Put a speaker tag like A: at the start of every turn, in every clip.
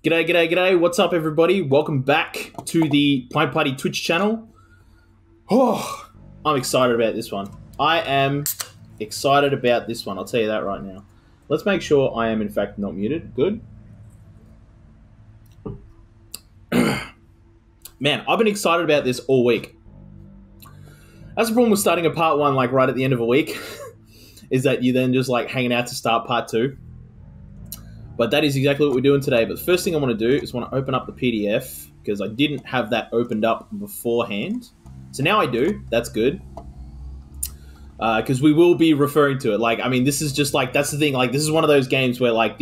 A: G'day, g'day, g'day. What's up, everybody? Welcome back to the Pint Party Twitch channel. Oh, I'm excited about this one. I am excited about this one. I'll tell you that right now. Let's make sure I am, in fact, not muted. Good. Man, I've been excited about this all week. That's the problem with starting a part one, like, right at the end of a week, is that you then just, like, hanging out to start part two. But that is exactly what we're doing today. But the first thing I want to do is want to open up the PDF, because I didn't have that opened up beforehand. So now I do. That's good. Because we will be referring to it. Like, I mean, this is just, like, that's the thing. Like, this is one of those games where, like,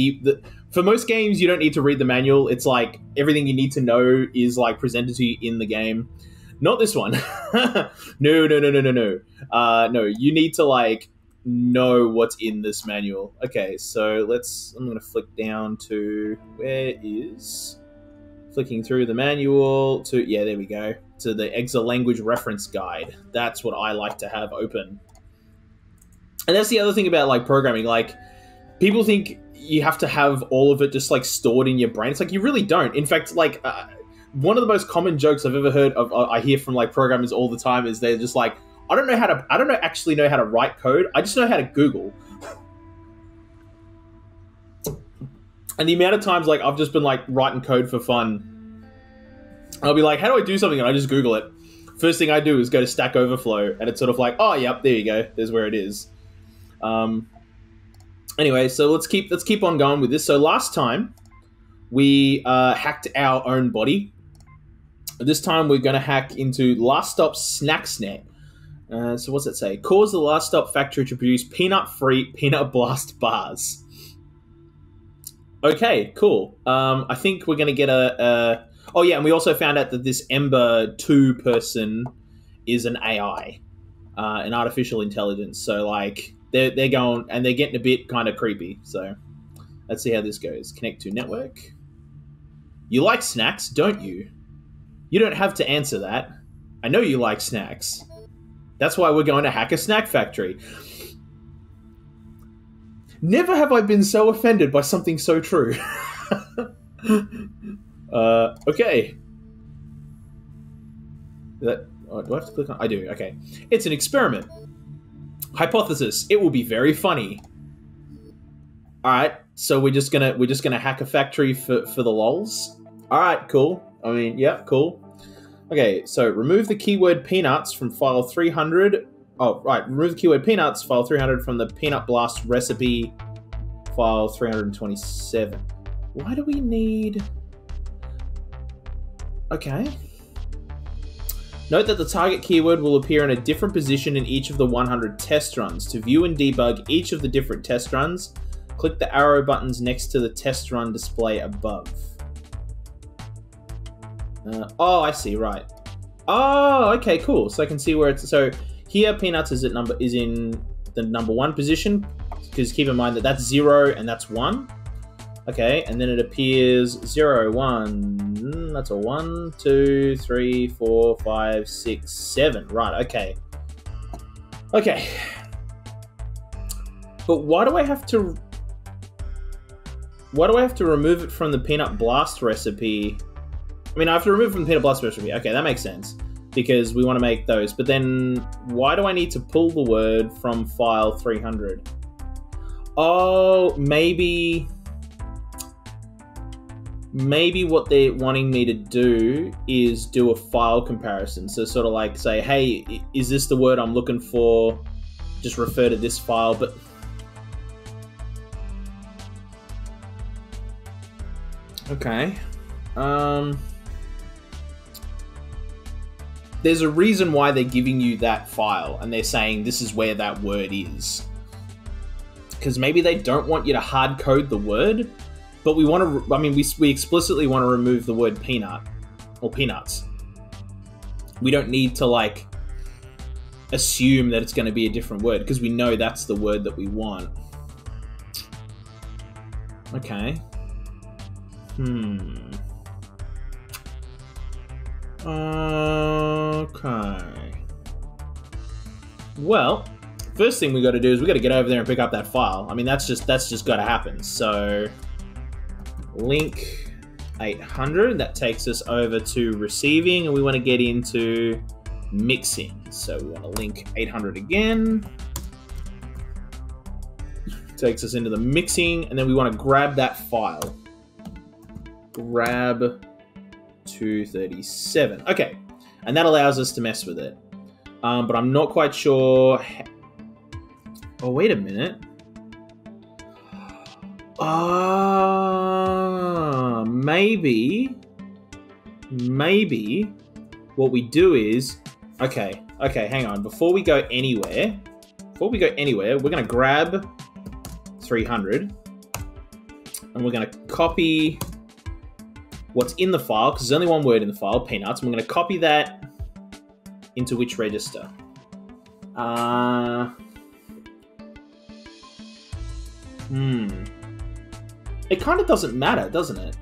A: for most games, you don't need to read the manual. It's, like, everything you need to know is, like, presented to you in the game. Not this one. No. No, you need to, like, know what's in this manual. Okay, so I'm going to flick down to, where is, flicking through the manual to, yeah, there we go, to the Exa language reference guide. That's what I like to have open. And that's the other thing about, like, programming. Like, people think you have to have all of it just, like, stored in your brain. It's like, you really don't. In fact, like, one of the most common jokes I've ever heard of, I hear from, like, programmers all the time, is they're just like, I don't actually know how to write code. I just know how to Google. And the amount of times, like, I've just been, like, writing code for fun. I'll be like, how do I do something? And I just Google it. First thing I do is go to Stack Overflow, and it's sort of like, oh, yep, there you go. There's where it is. Anyway, so let's keep on going with this. So last time, we hacked our own body. This time, we're going to hack into Last Stop Snacksnet. So what's it say? Cause the Last Stop factory to produce peanut-free Peanut Blast bars. Okay, cool. I think we're going to get a... Oh, yeah, and we also found out that this Ember 2 person is an AI, an artificial intelligence. So, like, they're going... And they're getting a bit kind of creepy. So, let's see how this goes. Connect to network. You like snacks, don't you? You don't have to answer that. I know you like snacks. That's why we're going to hack a snack factory. Never have I been so offended by something so true. Okay. Do I have to click on? I do, okay. It's an experiment. Hypothesis, it will be very funny. Alright, so we're just gonna hack a factory for the lols. Alright, cool. I mean, yeah, cool. Okay, so remove the keyword peanuts from file 300. Oh, right, remove the keyword peanuts, file 300 from the Peanut Blast recipe, file 327. Why do we need... Okay. Note that the target keyword will appear in a different position in each of the 100 test runs. To view and debug each of the different test runs, click the arrow buttons next to the test run display above. Oh, I see, right. Oh, okay, cool. So I can see where it's... So here, peanuts is in the number 1 position, because keep in mind that that's 0 and that's 1. Okay, and then it appears 0, 1... That's a 1, 2, 3, 4, 5, 6, 7. Right, okay. Okay. But why do I have to... Why do I have to remove it from the Peanut Blast recipe? I mean, I have to remove it from the Peanut Blast recipe. Okay, that makes sense. Because we want to make those. But then, why do I need to pull the word from file 300? Oh, maybe what they're wanting me to do is do a file comparison. So sort of like say, hey, is this the word I'm looking for? Just refer to this file. But... Okay. There's a reason why they're giving you that file, and they're saying this is where that word is. Because maybe they don't want you to hard code the word, but we want to, I mean, we explicitly want to remove the word peanut, or peanuts. We don't need to, like, assume that it's going to be a different word, because we know that's the word that we want. Okay. Okay. Well, first thing we got to do is we got to get over there and pick up that file. I mean, that's just got to happen. So, link 800. That takes us over to receiving, and we want to get into mixing. So we want to link 800 again. Takes us into the mixing, and then we want to grab that file. Grab 237. Okay, and that allows us to mess with it. But I'm not quite sure. Oh, wait a minute. Maybe what we do is, okay, hang on. Before we go anywhere, we're going to grab 300, and we're going to copy what's in the file, because there's only one word in the file, peanuts, and we're going to copy that into which register? It kind of doesn't matter, doesn't it?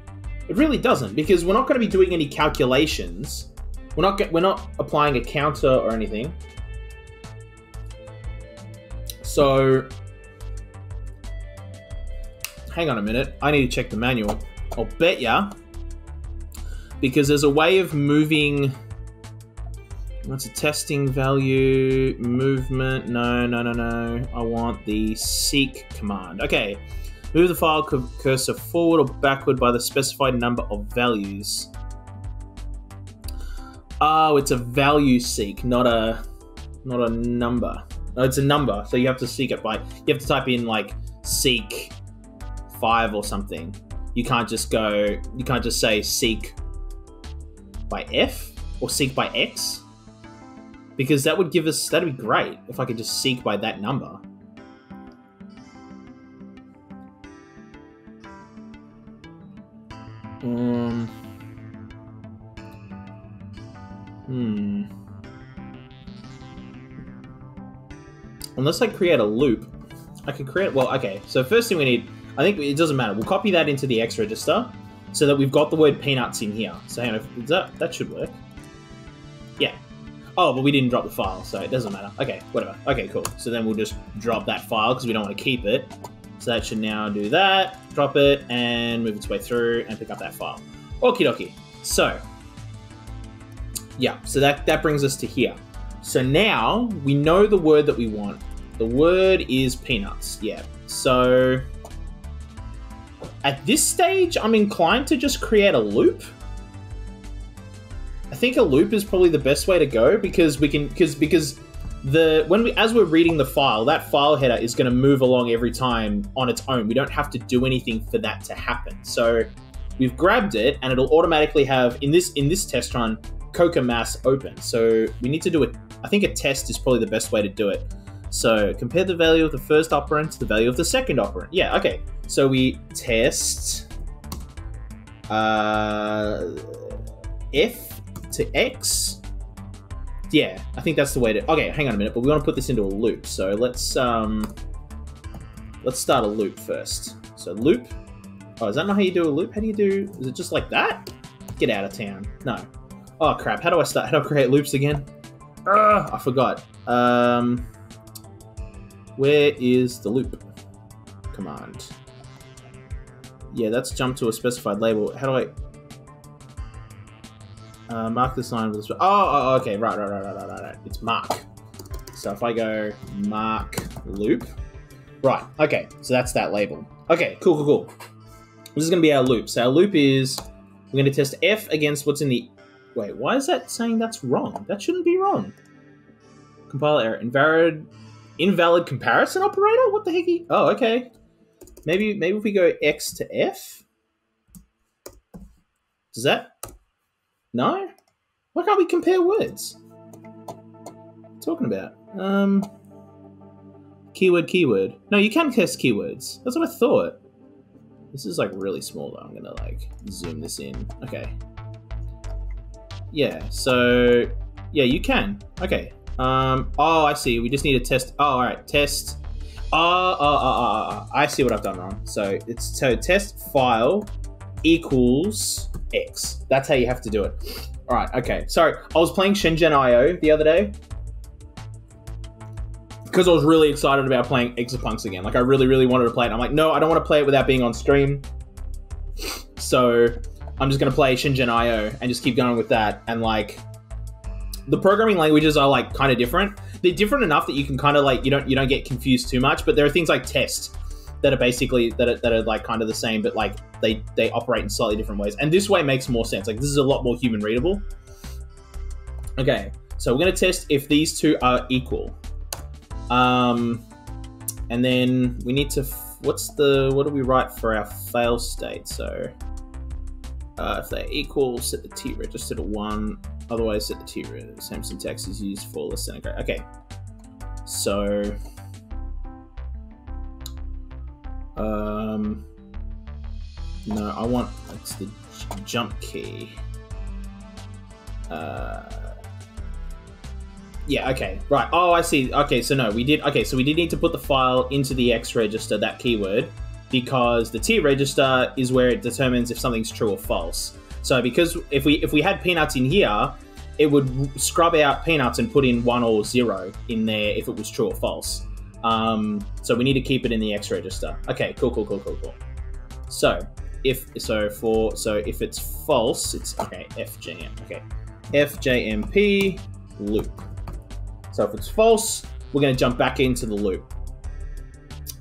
A: It really doesn't, because we're not going to be doing any calculations. We're not applying a counter or anything. So, hang on a minute. I need to check the manual. I'll bet ya, because there's a way of moving. What's a testing value? Movement? No. I want the seek command. Okay. Move the file cursor forward or backward by the specified number of values. Oh, it's a value seek, not a number. No, it's a number, so you have to seek it by. You have to type in like seek 5 or something. You can't just go. You can't just say seek by F or seek by X, because that would give us. That'd be great if I could just seek by that number. Unless I create a loop, I can create. Well, okay. So first thing we need, I think it doesn't matter. We'll copy that into the X register so that we've got the word peanuts in here. So hang on, that should work. Yeah. Oh, but we didn't drop the file, so it doesn't matter. Okay, whatever. Okay, cool. So then we'll just drop that file because we don't want to keep it. So that should now do that. Drop it and move its way through and pick up that file. Okie dokie. So, yeah. So that brings us to here. So now we know the word that we want. The word is peanuts. Yeah. So at this stage, I'm inclined to just create a loop. I think a loop is probably the best way to go because we can because as we're reading the file, that file header is going to move along every time on its own. We don't have to do anything for that to happen. So we've grabbed it, and it'll automatically have in this test run Coca mass open. So we need to do it. I think a test is probably the best way to do it. So compare the value of the first operand to the value of the second operand. Yeah, okay. So we test F to X. Yeah, I think that's the way to. Okay, hang on a minute, but we want to put this into a loop. So let's start a loop first. So loop. Oh, is that not how you do a loop? How do you do? Is it just like that? Get out of town. No. Oh crap! How do I start? How do I create loops again? I forgot. Where is the loop command? Yeah, that's jump to a specified label. How do I mark this line with this? Oh, okay, right. It's mark. So if I go mark loop, right? Okay, so that's that label. Okay, cool. This is gonna be our loop. So our loop is we're gonna test F against what's in the. Wait, why is that saying that's wrong? That shouldn't be wrong. Compile error. Invalid comparison operator? What the heck? Oh, okay. Maybe if we go X to F. Does that? No? Why can't we compare words? What are you talking about? Keyword. No, you can test keywords. That's what I thought. This is like really small though. I'm gonna like zoom this in. Okay. Yeah, so yeah, you can. Okay. Oh, I see. We just need to test. Oh, all right. Test. I see what I've done wrong. So test file equals X. That's how you have to do it. All right. Okay. Sorry. I was playing Shenzhen IO the other day because I was really excited about playing Exapunks again. Like I really wanted to play it. I'm like, no, I don't want to play it without being on stream. So I'm just going to play Shingen IO and just keep going with that. And like, the programming languages are like kind of different. They're different enough that you can kind of like, you don't get confused too much, but there are things like test that are basically, that are like kind of the same, but like they operate in slightly different ways. And this way makes more sense. Like, this is a lot more human readable. Okay, so we're going to test if these two are equal. And then we need to, what do we write for our fail state? So if they're equal, set the T register to 1. Otherwise, set the T register. Same syntax is used for less than a grade. Okay, so no, I want, it's the jump key. Yeah, okay, right. Oh, I see. Okay, so no, we did need to put the file into the X register, that keyword, because the T register is where it determines if something's true or false. So because if we had peanuts in here, it would scrub out peanuts and put in 1 or 0 in there if it was true or false. So we need to keep it in the X register. Okay, cool. So if it's false, it's okay, FJM. Okay, FJMP loop. So if it's false, we're going to jump back into the loop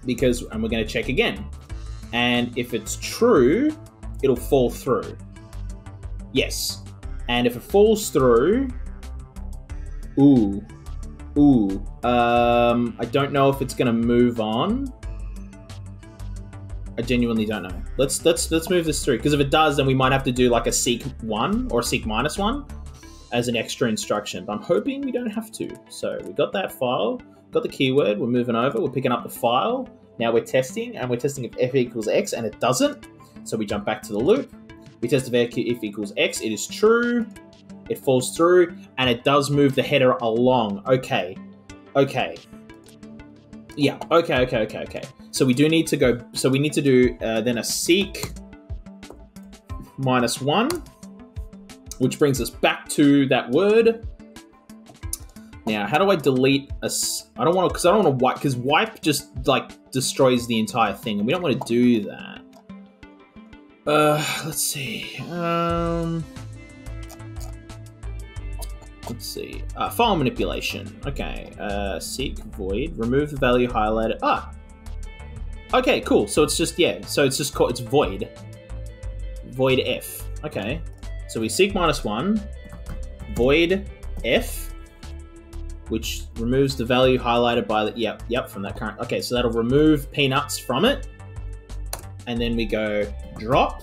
A: and we're going to check again. And if it's true, it'll fall through. Yes. And if it falls through, I don't know if it's going to move on. I genuinely don't know. Let's move this through, because if it does, then we might have to do like a seek 1 or seek -1 as an extra instruction. But I'm hoping we don't have to. So we got that file, got the keyword, we're moving over, we're picking up the file. Now we're testing, and we're testing if f equals x, and it doesn't. So we jump back to the loop. We test if f equals x, it is true. It falls through, and it does move the header along. Okay. Yeah, okay. So we do need to go, so we need to do then a seek -1, which brings us back to that word. Now, how do I delete I don't want to wipe, because wipe just like destroys the entire thing, and we don't want to do that. Let's see. Let's see. File manipulation. Okay. Seek void. Remove the value highlighted. Okay, cool. So it's just, yeah. So it's just called, it's void. Void F. Okay. So we seek -1. Void F. Which removes the value highlighted by the, yep, from that current. Okay, so that'll remove peanuts from it. And then we go drop.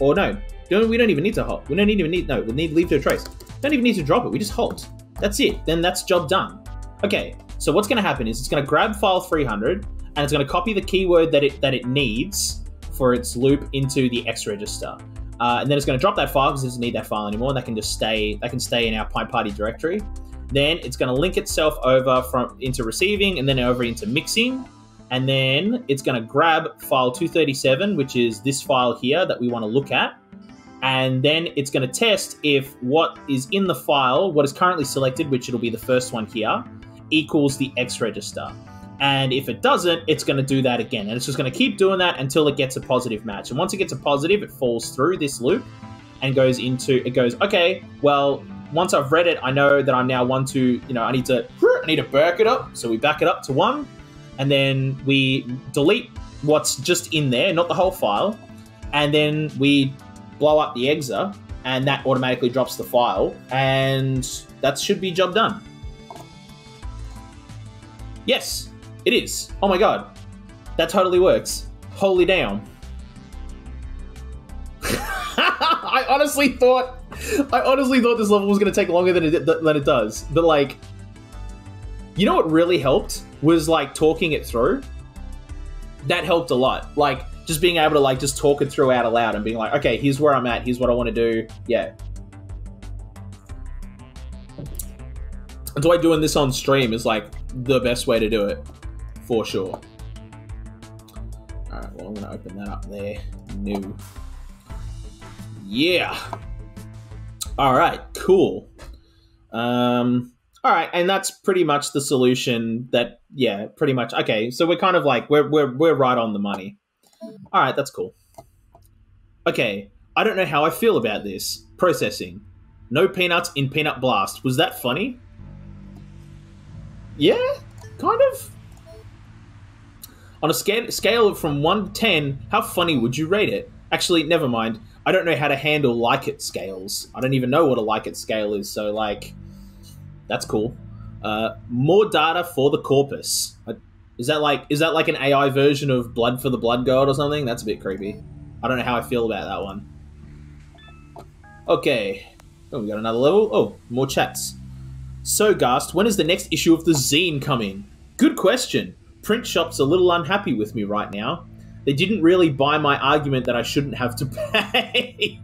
A: Or no. We don't even need to halt. We don't even need, no, we need leave to trace. Don't even need to drop it, we just halt. That's it, then that's job done. Okay, so what's gonna happen is it's gonna grab file 300, and it's gonna copy the keyword that it needs for its loop into the X register. And then it's gonna drop that file because it doesn't need that file anymore, and that can stay in our Pint Party directory. Then it's gonna link itself over into receiving, and then over into mixing, and then it's gonna grab file 237, which is this file here that we wanna look at. And then it's going to test if what is in the file, what is currently selected, which it'll be the first one here, equals the X register. And if it doesn't, it's going to do that again. And it's just going to keep doing that until it gets a positive match. And once it gets a positive, it falls through this loop and goes, okay, well, once I've read it, I know that I'm now I need to back it up. So we back it up to 1. And then we delete what's just in there, not the whole file. And then we blow up the exa, and that automatically drops the file, and that should be job done. Yes, it is. Oh my god, that totally works. Holy damn. I honestly thought this level was going to take longer than it does, but like, you know what really helped was like talking it through. That helped a lot. Like, just being able to like just talk it through out aloud and being like, okay, here's where I'm at, here's what I want to do. Yeah. That's why doing this on stream is like the best way to do it, for sure. All right, well, I'm gonna open that up there. New. Yeah. All right, cool. All right, and that's pretty much the solution. That, yeah, pretty much. Okay, so we're kind of like we're right on the money. All right, that's cool. Okay, I don't know how I feel about this. Processing. No peanuts in Peanut Blast. Was that funny? Yeah, kind of. On a scale from 1 to 10, how funny would you rate it? Actually, never mind. I don't know how to handle like-it scales. I don't even know what a like-it scale is, so, like, that's cool. More data for the corpus. Is that like an AI version of Blood for the Blood God or something? That's a bit creepy. I don't know how I feel about that one. Okay. Oh, we got another level. Oh, more chats. So, Gast, when is the next issue of the zine coming? Good question. Print shop's a little unhappy with me right now. They didn't really buy my argument that I shouldn't have to pay.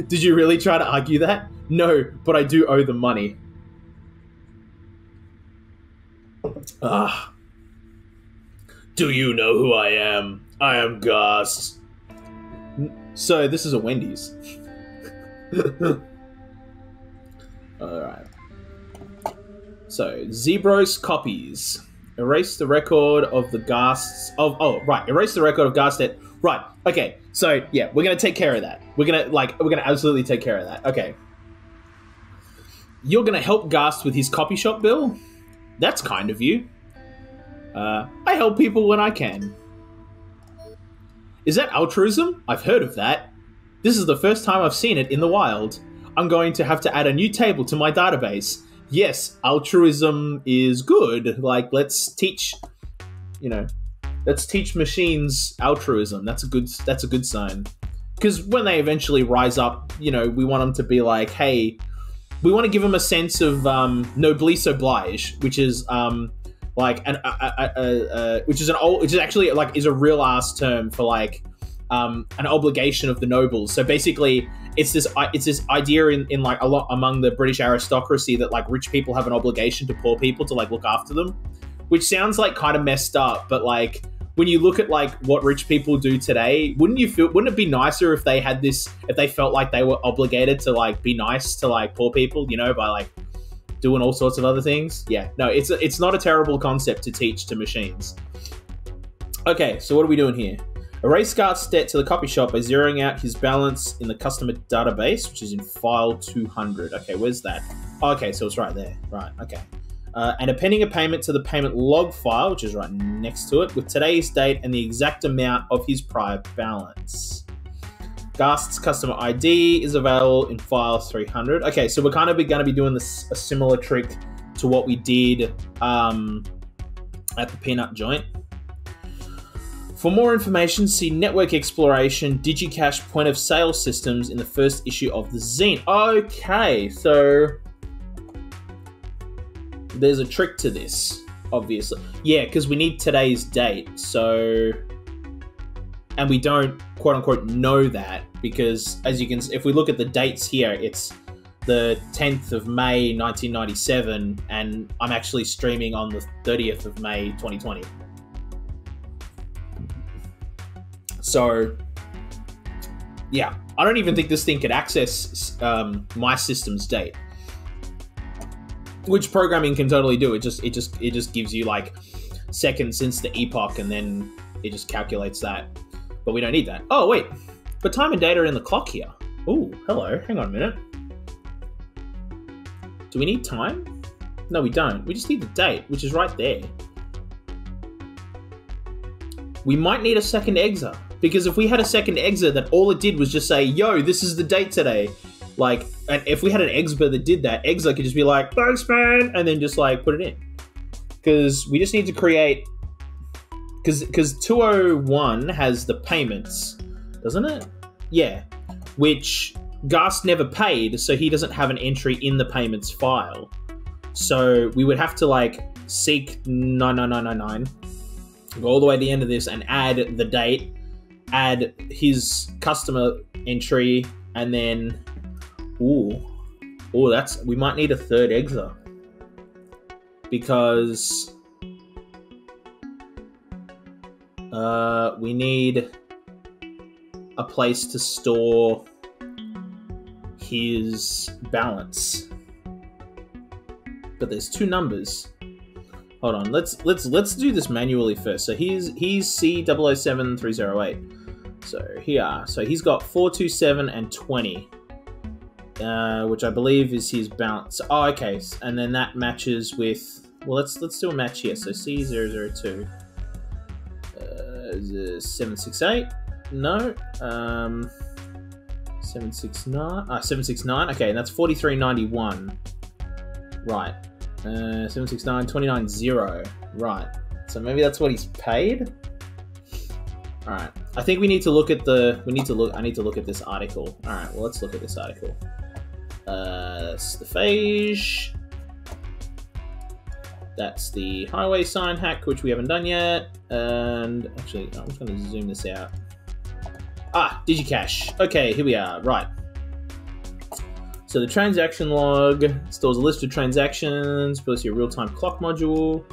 A: Did you really try to argue that? No, but I do owe them money. Ah. Do you know who I am? I am Gast. So, this is a Wendy's. Alright. So, Zebros copies. Erase the record of the Gasts of... Oh, right. Erase the record of Gastet. Right. Okay. So, yeah, we're going to take care of that. We're going to absolutely take care of that. Okay. You're going to help Gast with his copy shop bill? That's kind of you. I help people when I can. Is that altruism? I've heard of that. This is the first time I've seen it in the wild. I'm going to have to add a new table to my database. Yes, altruism is good. Like, let's teach machines altruism. That's a good sign. Because when they eventually rise up, we want them to be like, hey, we want to give them a sense of noblesse oblige, which is which is actually like is a real ass term for like an obligation of the nobles. So basically, it's this idea in like a lot among the British aristocracy that like rich people have an obligation to poor people to like look after them, which sounds like kind of messed up. But like when you look at like what rich people do today, wouldn't it be nicer if they had this, if they felt like they were obligated to like be nice to like poor people, by like doing all sorts of other things? Yeah, no, it's not a terrible concept to teach to machines. Okay, so what are we doing here? Erase Gart's debt to the copy shop by zeroing out his balance in the customer database, which is in file 200. Okay, where's that? Oh, okay, so it's right there. Right, okay. And appending a payment to the payment log file, which is right next to it, with today's date and the exact amount of his prior balance. Gast's customer ID is available in file 300. Okay, so we're kind of going to be doing a similar trick to what we did at the peanut joint. For more information, see Network Exploration, DigiCash Point of Sale Systems in the first issue of the zine. Okay, so there's a trick to this, obviously. Yeah, because we need today's date, so... And we don't, quote-unquote, know that, because, as you can see, if we look at the dates here, it's the 10th of May, 1997, and I'm actually streaming on the 30th of May, 2020. So, yeah, I don't even think this thing could access my system's date, which programming can totally do. It just gives you like seconds since the epoch, and then it just calculates that. But we don't need that. Oh wait, but time and date are in the clock here. Oh, hello. Hang on a minute. Do we need time? No, we don't. We just need the date, which is right there. We might need a second exa. Because if we had a second exa that all it did was just say, yo, this is the date today. Like, and if we had an exa that did that, exa could just be like, thanks, man, and then just like put it in. Because we just need to create, because 201 has the payments, doesn't it? Yeah, which Gast never paid, so he doesn't have an entry in the payments file. So we would have to like seek 99999, go all the way to the end of this and add the date, add his customer entry, and then that's, we might need a third exa, because we need a place to store his balance. But there's two numbers. Hold on, let's do this manually first. So he's C007308. So here, so he's got 427 and 20, which I believe is his balance. Oh, okay, and then that matches with. Well, let's do a match here. So C002, 768. No, 769. 769. Okay, and that's 4391. Right. 769 290. Right. So maybe that's what he's paid. All right. I think we need to look at the. I need to look at this article. All right. Well, let's look at this article. That's the phage. That's the highway sign hack, which we haven't done yet. And actually, I'm just going to zoom this out. Ah, DigiCash. Okay, here we are. Right. So the transaction log stores a list of transactions, builds your real-time clock module,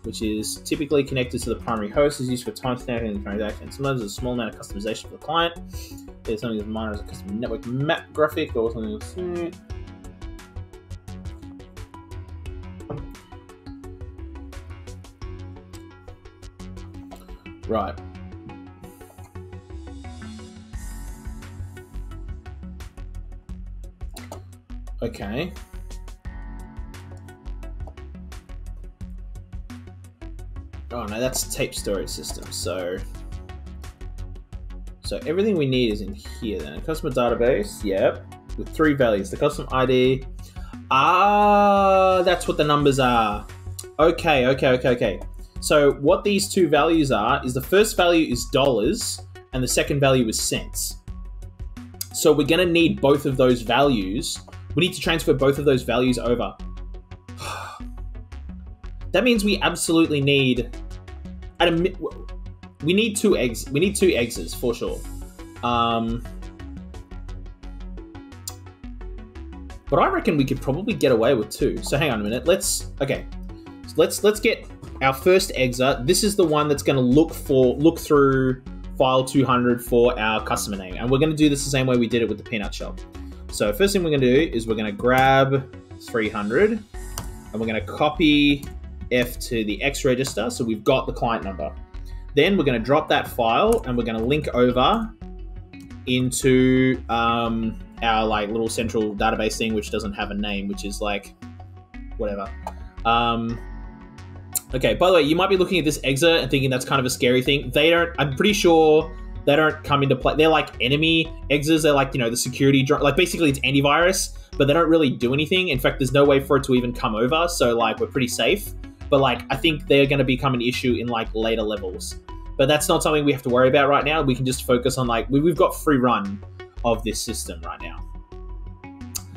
A: which is typically connected to the primary host, is used for timestamping the transaction. Sometimes there's a small amount of customization for the client. There's something as minor as a custom network map graphic or something else. Right. Okay. Oh no, that's tape storage system. So everything we need is in here then. Customer database, yep, with 3 values. The custom ID. Ah, that's what the numbers are. Okay. So what these 2 values are is the first value is dollars and the second value is cents. So we're gonna need both of those values. We need to transfer both of those values over. That means we absolutely need, we need 2 eggs. We need 2 eggses for sure. But I reckon we could probably get away with 2. So hang on a minute. Let's get our first exer. This is the one that's going to look through file 200 for our customer name, and we're going to do this the same way we did it with the peanut shop. So first thing we're going to do is we're going to grab 300 and we're going to copy F to the X register. So we've got the client number. Then we're going to drop that file and we're going to link over into our like little central database thing, which doesn't have a name, which is like whatever. Okay, by the way, you might be looking at this exer and thinking that's kind of a scary thing. They don't, I'm pretty sure they don't come into play. They're like enemy exers. They're like, the security, like basically it's antivirus, but they don't really do anything. In fact, there's no way for it to even come over. So like we're pretty safe, but like, I think they're going to become an issue in like later levels, but that's not something we have to worry about right now. We can just focus on like, we've got free run of this system right now.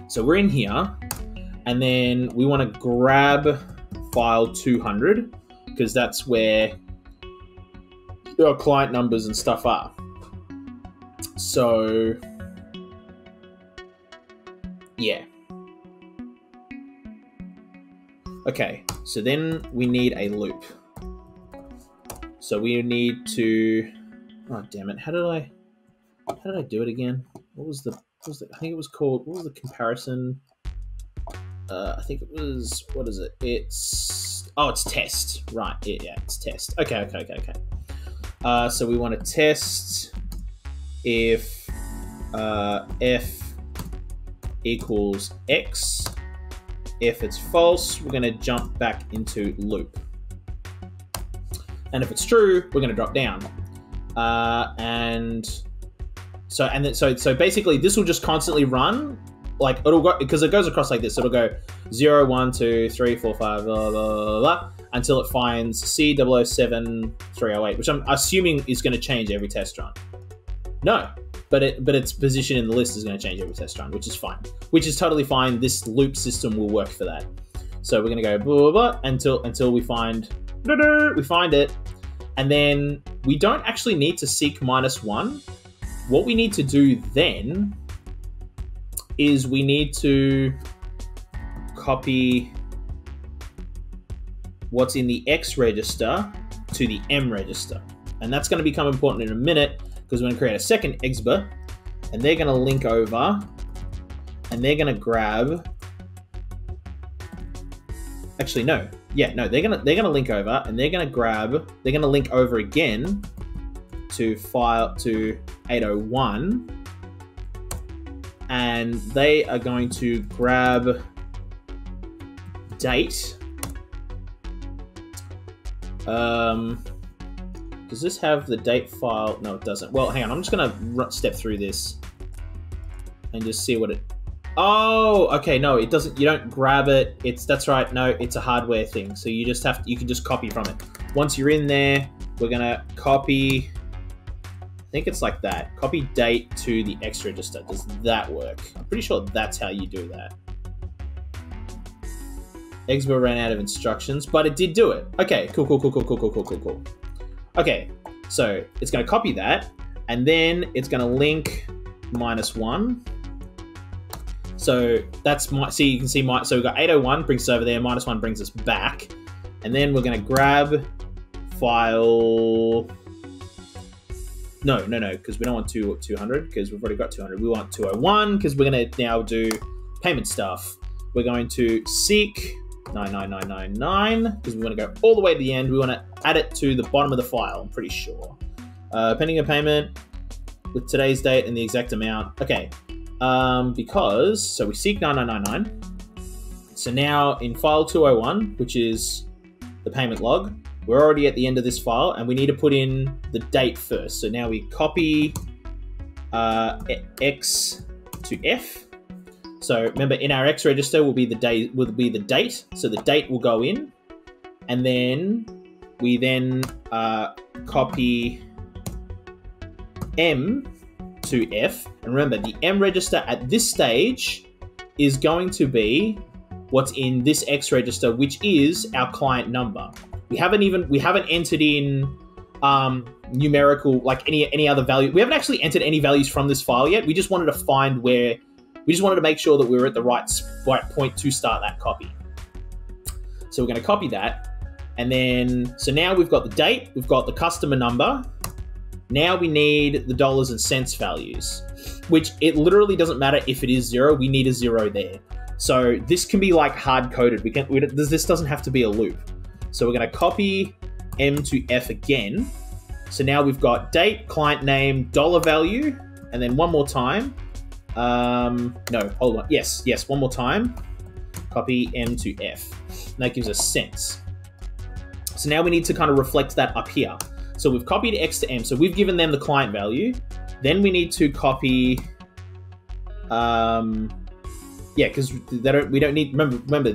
A: So we're in here and then we want to grab file 200 because that's where our client numbers and stuff are. So yeah. Okay, so then we need a loop. So we need to, oh damn it, how did I do it again? What was the I think it was called, what was the comparison? I think it was, what is it? It's test, right? Yeah, it's test. Okay. So we want to test if F equals X. If it's false, we're going to jump back into loop. And if it's true, we're going to drop down. So basically this will just constantly run. Like it'll go, because it goes across like this. It'll go 0, 1, 2, 3, 4, 5, blah, blah, blah, blah, until it finds C007 308, which I'm assuming is going to change every test run. No, but its position in the list is going to change every test run, which is fine. Which is totally fine. This loop system will work for that. So we're going to go blah, blah, blah, until we find it, and then we don't actually need to seek -1. What we need to do then is we need to copy what's in the X register to the M register. And that's going to become important in a minute because we're going to create a second exber and they're going to link over and they're going to grab, actually no, yeah, no, they're going to link over and they're going to grab, they're going to link over again to file to 801, and they are going to grab date. Does this have the date file? No, it doesn't. Well, hang on. I'm just gonna step through this and just see what it. Oh, okay. No, it doesn't. You don't grab it. That's right. No, it's a hardware thing. So you just have to. You can just copy from it. Once you're in there, we're gonna copy. I think it's like that. Copy date to the X register. Does that work? I'm pretty sure that's how you do that. Expo ran out of instructions, but it did do it. Okay, cool. Okay, so it's going to copy that, and then it's going to link -1. So that's my. See, you can see my. So we've got 801 brings us over there. -1 brings us back, and then we're going to grab file. No, because we don't want 200 because we've already got 200. We want 201 because we're going to now do payment stuff. We're going to seek 99999 because we want to go all the way to the end. We want to add it to the bottom of the file, I'm pretty sure. Pending a payment with today's date and the exact amount. Okay, because, so we seek 9999. So now in file 201, which is the payment log, we're already at the end of this file and we need to put in the date first. So now we copy X to F. So remember, in our X register will be the date. So the date will go in, and then we copy M to F. And remember, the M register at this stage is going to be what's in this X register, which is our client number. We haven't entered in numerical, like any other value. We haven't actually entered any values from this file yet. We just wanted to find where. We just wanted to make sure that we were at the right point to start that copy. So we're going to copy that. And then, so now we've got the date, we've got the customer number. Now we need the dollars and cents values, which it literally doesn't matter if it is 0, we need a 0 there. So this can be like hard coded. This doesn't have to be a loop. So we're going to copy M to F again. So now we've got date, client name, dollar value, and then one more time. No, hold on. Yes, one more time. Copy M to F. And that gives us cents. So now we need to kind of reflect that up here. So we've copied X to M. So we've given them the client value. Then we need to copy, because we don't need, remember,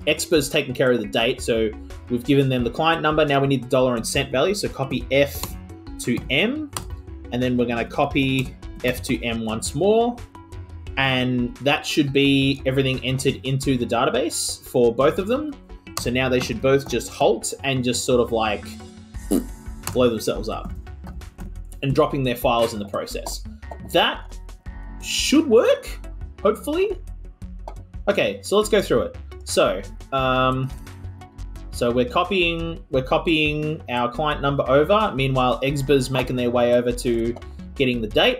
A: Expo's taking care of the date. So we've given them the client number. Now we need the dollar and cent value. So copy F to M. And then we're going to copy F to M once more. And that should be everything entered into the database for both of them. So now they should both just halt and just sort of like blow themselves up and dropping their files in the process. That should work, hopefully. Okay, so let's go through it. So, so we're copying our client number over. Meanwhile, Exba's making their way over to getting the date.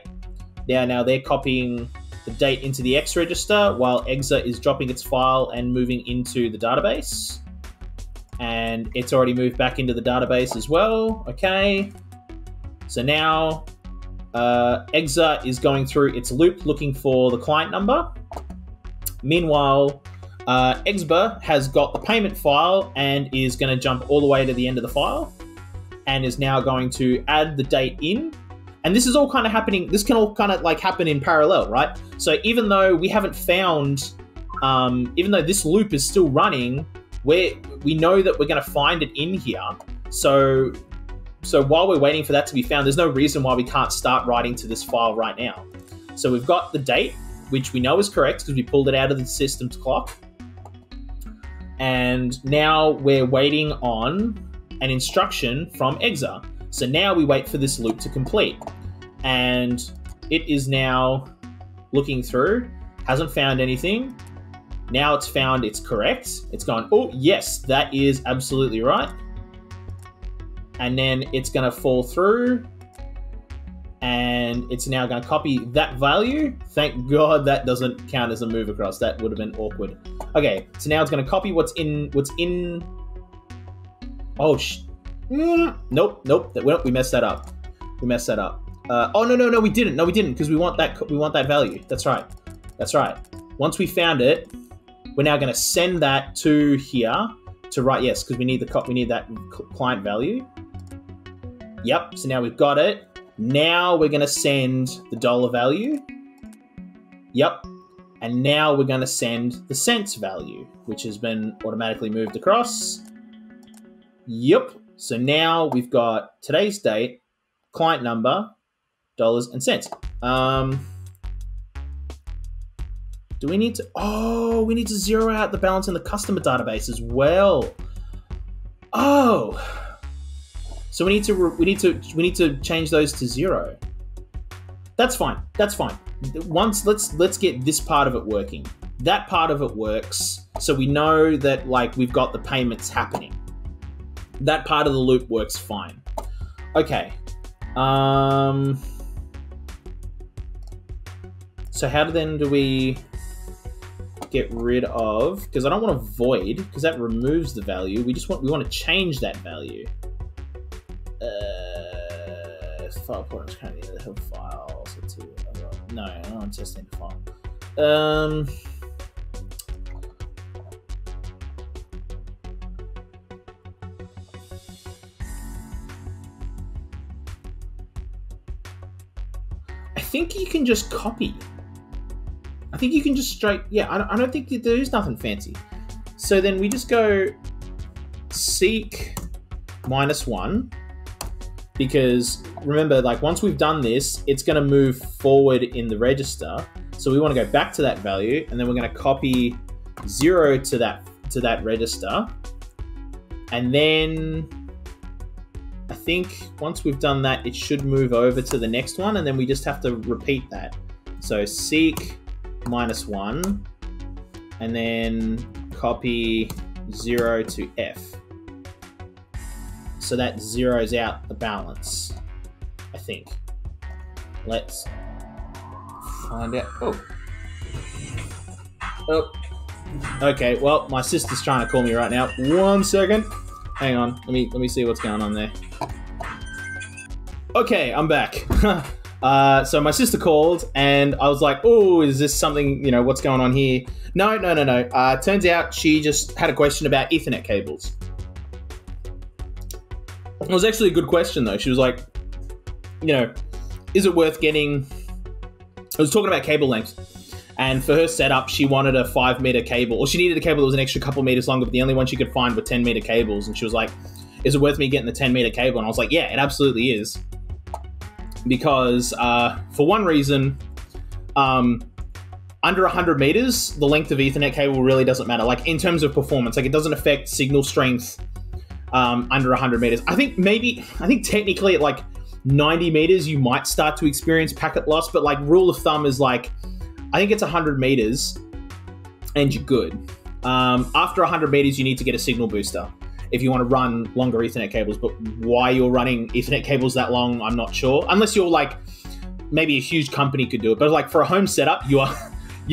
A: Now they're copying the date into the X register while Exa is dropping its file and moving into the database. And it's already moved back into the database as well. Okay. So now Exa is going through its loop looking for the client number. Meanwhile, Exba has got the payment file and is going to jump all the way to the end of the file and is now going to add the date in. And this is all kind of happening, this can all kind of like happen in parallel, right? So even though we haven't found, even though this loop is still running, we know that we're going to find it in here. So while we're waiting for that to be found, there's no reason why we can't start writing to this file right now. So we've got the date, which we know is correct because we pulled it out of the system's clock. And now we're waiting on an instruction from Exa. So now we wait for this loop to complete. And it is now looking through, hasn't found anything. Now it's found it's correct. It's gone, oh, yes, that is absolutely right. And then it's going to fall through. And it's now going to copy that value. Thank God that doesn't count as a move across. That would have been awkward. Okay, so now it's going to copy what's in. Oh, nope, we messed that up. We messed that up. Oh, no, we didn't. No, we didn't, because we want that value. That's right. That's right. Once we found it, we're now going to send that to here to write, yes, because we need that client value. Yep, so now we've got it. Now we're going to send the dollar value. Yep. And now we're going to send the cents value, which has been automatically moved across. Yep. So now we've got today's date, client number, dollars and cents. Do we need to... Oh, we need to zero out the balance in the customer database as well. Oh. So we need to change those to 0. That's fine. That's fine. Let's get this part of it working. That part of it works, so we know that like we've got the payments happening. That part of the loop works fine. Okay. So how then do we get rid of, because I don't want to void, because that removes the value. We want to change that value. File pointer is currently the help file. So no, I don't want to test the file. I think you can just copy. I think you can just straight... Yeah, I don't think there is nothing fancy. So then we just go seek -1, because remember, like once we've done this, it's going to move forward in the register. So we want to go back to that value, and then we're going to copy 0 to that register. And then I think once we've done that, it should move over to the next one, and then we just have to repeat that. So seek -1, and then copy 0 to F. So that zeroes out the balance, I think. Let's find out. Oh. Okay, well, my sister's trying to call me right now. 1 second. Hang on, let me see what's going on there. Okay, I'm back. So my sister called, and I was like, oh, is this something, you know, what's going on here? No. Turns out she just had a question about Ethernet cables. It was actually a good question, though. She was like, you know, is it worth getting... I was talking about cable length. And for her setup, she wanted a 5-meter cable, or she needed a cable that was an extra couple meters longer, but the only one she could find were 10-meter cables. And she was like, is it worth me getting the 10-meter cable? And I was like, yeah, it absolutely is. Because for one reason, under 100 meters, the length of Ethernet cable really doesn't matter. Like in terms of performance, like it doesn't affect signal strength under 100 meters. I think technically at like 90 meters, you might start to experience packet loss, but like rule of thumb is like, I think it's 100 meters and you're good. After 100 meters, you need to get a signal booster if you want to run longer Ethernet cables. But why you're running Ethernet cables that long, I'm not sure. Unless you're like, maybe a huge company could do it. But like for a home setup, you're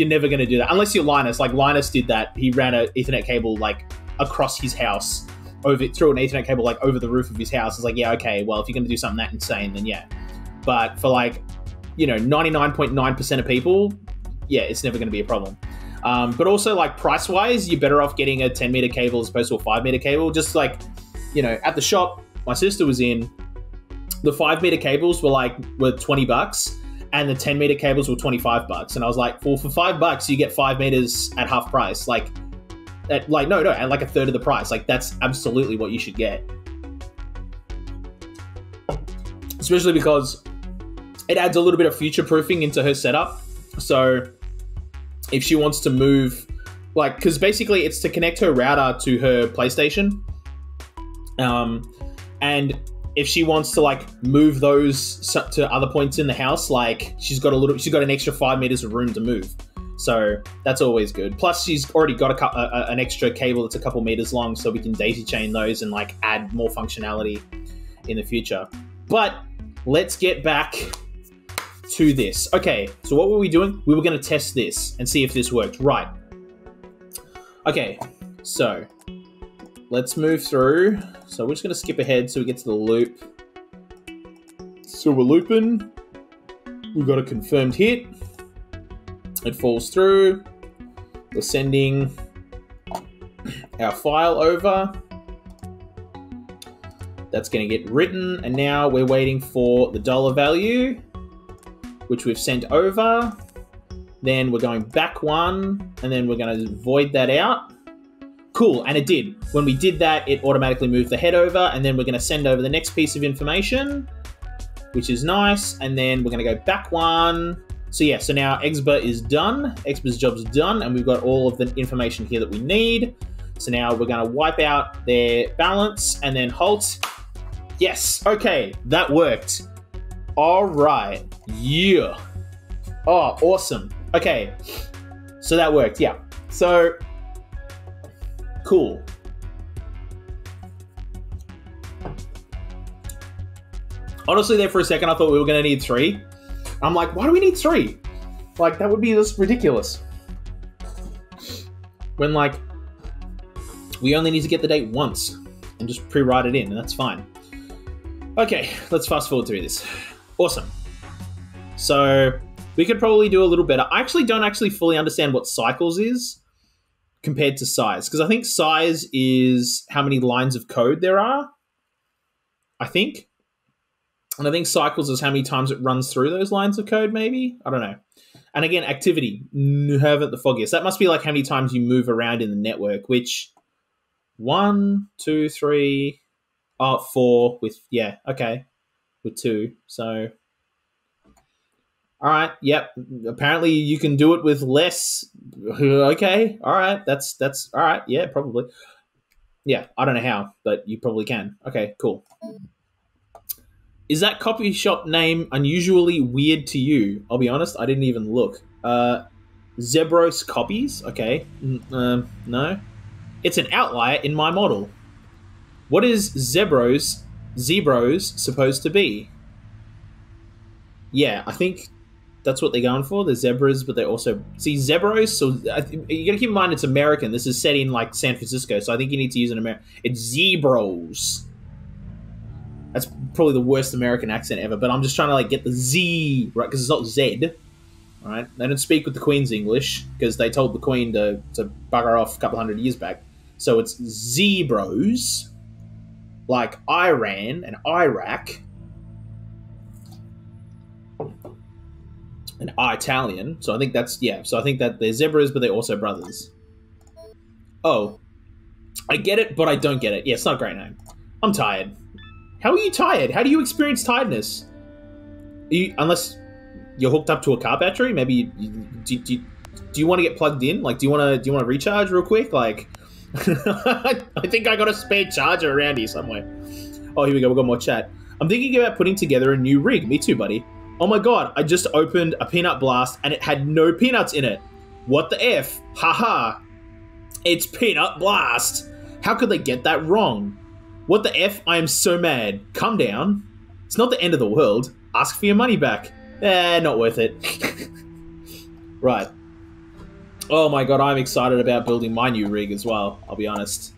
A: never going to do that. Unless you're Linus. Like Linus did that. He ran an Ethernet cable like across his house, through an Ethernet cable like over the roof of his house. It's like, yeah, okay, well, if you're going to do something that insane, then yeah. But for like, you know, 99.9% of people, yeah, it's never going to be a problem. But also, like, price-wise, you're better off getting a 10-meter cable as opposed to a 5-meter cable. Just like, you know, at the shop my sister was in, the 5-meter cables were 20 bucks, and the 10-meter cables were 25 bucks. And I was like, well, for $5, you get 5 meters at half price. Like, at like a third of the price. Like, that's absolutely what you should get. Especially because it adds a little bit of future-proofing into her setup. So if she wants to move, like, because basically it's to connect her router to her PlayStation. And if she wants to like move those to other points in the house, like she's got an extra 5 meters of room to move. So that's always good. Plus she's already got an extra cable that's a couple meters long, so we can daisy chain those and like add more functionality in the future. But let's get back to this. Okay, so what were we doing? We were going to test this and see if this worked. Right. Okay, so let's move through. So we're just going to skip ahead so we get to the loop. So we're looping. We got a confirmed hit. It falls through. We're sending our file over. That's going to get written, and now we're waiting for the dollar value, which we've sent over. Then we're going back one, and then we're going to void that out. Cool, and it did. When we did that, it automatically moved the head over, and then we're going to send over the next piece of information, which is nice, and then we're going to go back one. So yeah, so now Exba is done. Exba's job's done, and we've got all of the information here that we need. So now we're going to wipe out their balance, and then halt. Yes, okay, that worked. All right, yeah. Oh, awesome. Okay, so that worked, yeah. So, cool. Honestly, there for a second, I thought we were going to need 3. I'm like, why do we need 3? Like, that would be just ridiculous. When, like, we only need to get the date once and just pre-write it in, and that's fine. Okay, let's fast forward through this. Awesome. So, we could probably do a little better. I actually don't fully understand what cycles is compared to size, because I think size is how many lines of code there are, I think. And I think cycles is how many times it runs through those lines of code, maybe? I don't know. And again, activity, haven't the foggiest. That must be like how many times you move around in the network, which 1, 2, 3, 4 with, yeah, okay, with 2. So, all right, yep. Apparently you can do it with less. Okay, all right, that's all right. Yeah, probably. Yeah, I don't know how, but you probably can. Okay, cool. Is that coffee shop name unusually weird to you? I'll be honest, I didn't even look. Zebros Copies? Okay. No. It's an outlier in my model. What is Zebros supposed to be? Yeah, I think that's what they're going for. They're zebras, but they're also... See, Zebros, so you got to keep in mind it's American. This is set in, like, San Francisco, so I think you need to use an American... It's Zebros. That's probably the worst American accent ever, but I'm just trying to, like, get the Z, right, because it's not Z, right? They don't speak with the Queen's English, because they told the Queen to bugger off a couple hundred years back. So it's Zebros, like Iran and Iraq, and Italian. So I think that's, yeah, so I think that they're zebras, but they're also brothers. Oh, I get it, but I don't get it. Yeah, it's not a great name. I'm tired. How are you tired? How do you experience tiredness? Unless you're hooked up to a car battery, maybe do you want to get plugged in? Like, do you want to recharge real quick? Like, I think I got a spare charger around here somewhere. Oh, here we go. We've got more chat. I'm thinking about putting together a new rig. Me too, buddy. Oh my god, I just opened a peanut blast and it had no peanuts in it. What the F? Haha. It's Peanut Blast. How could they get that wrong? What the F? I am so mad. Calm down. It's not the end of the world. Ask for your money back. Not worth it. Right. Oh my god, I'm excited about building my new rig as well, I'll be honest.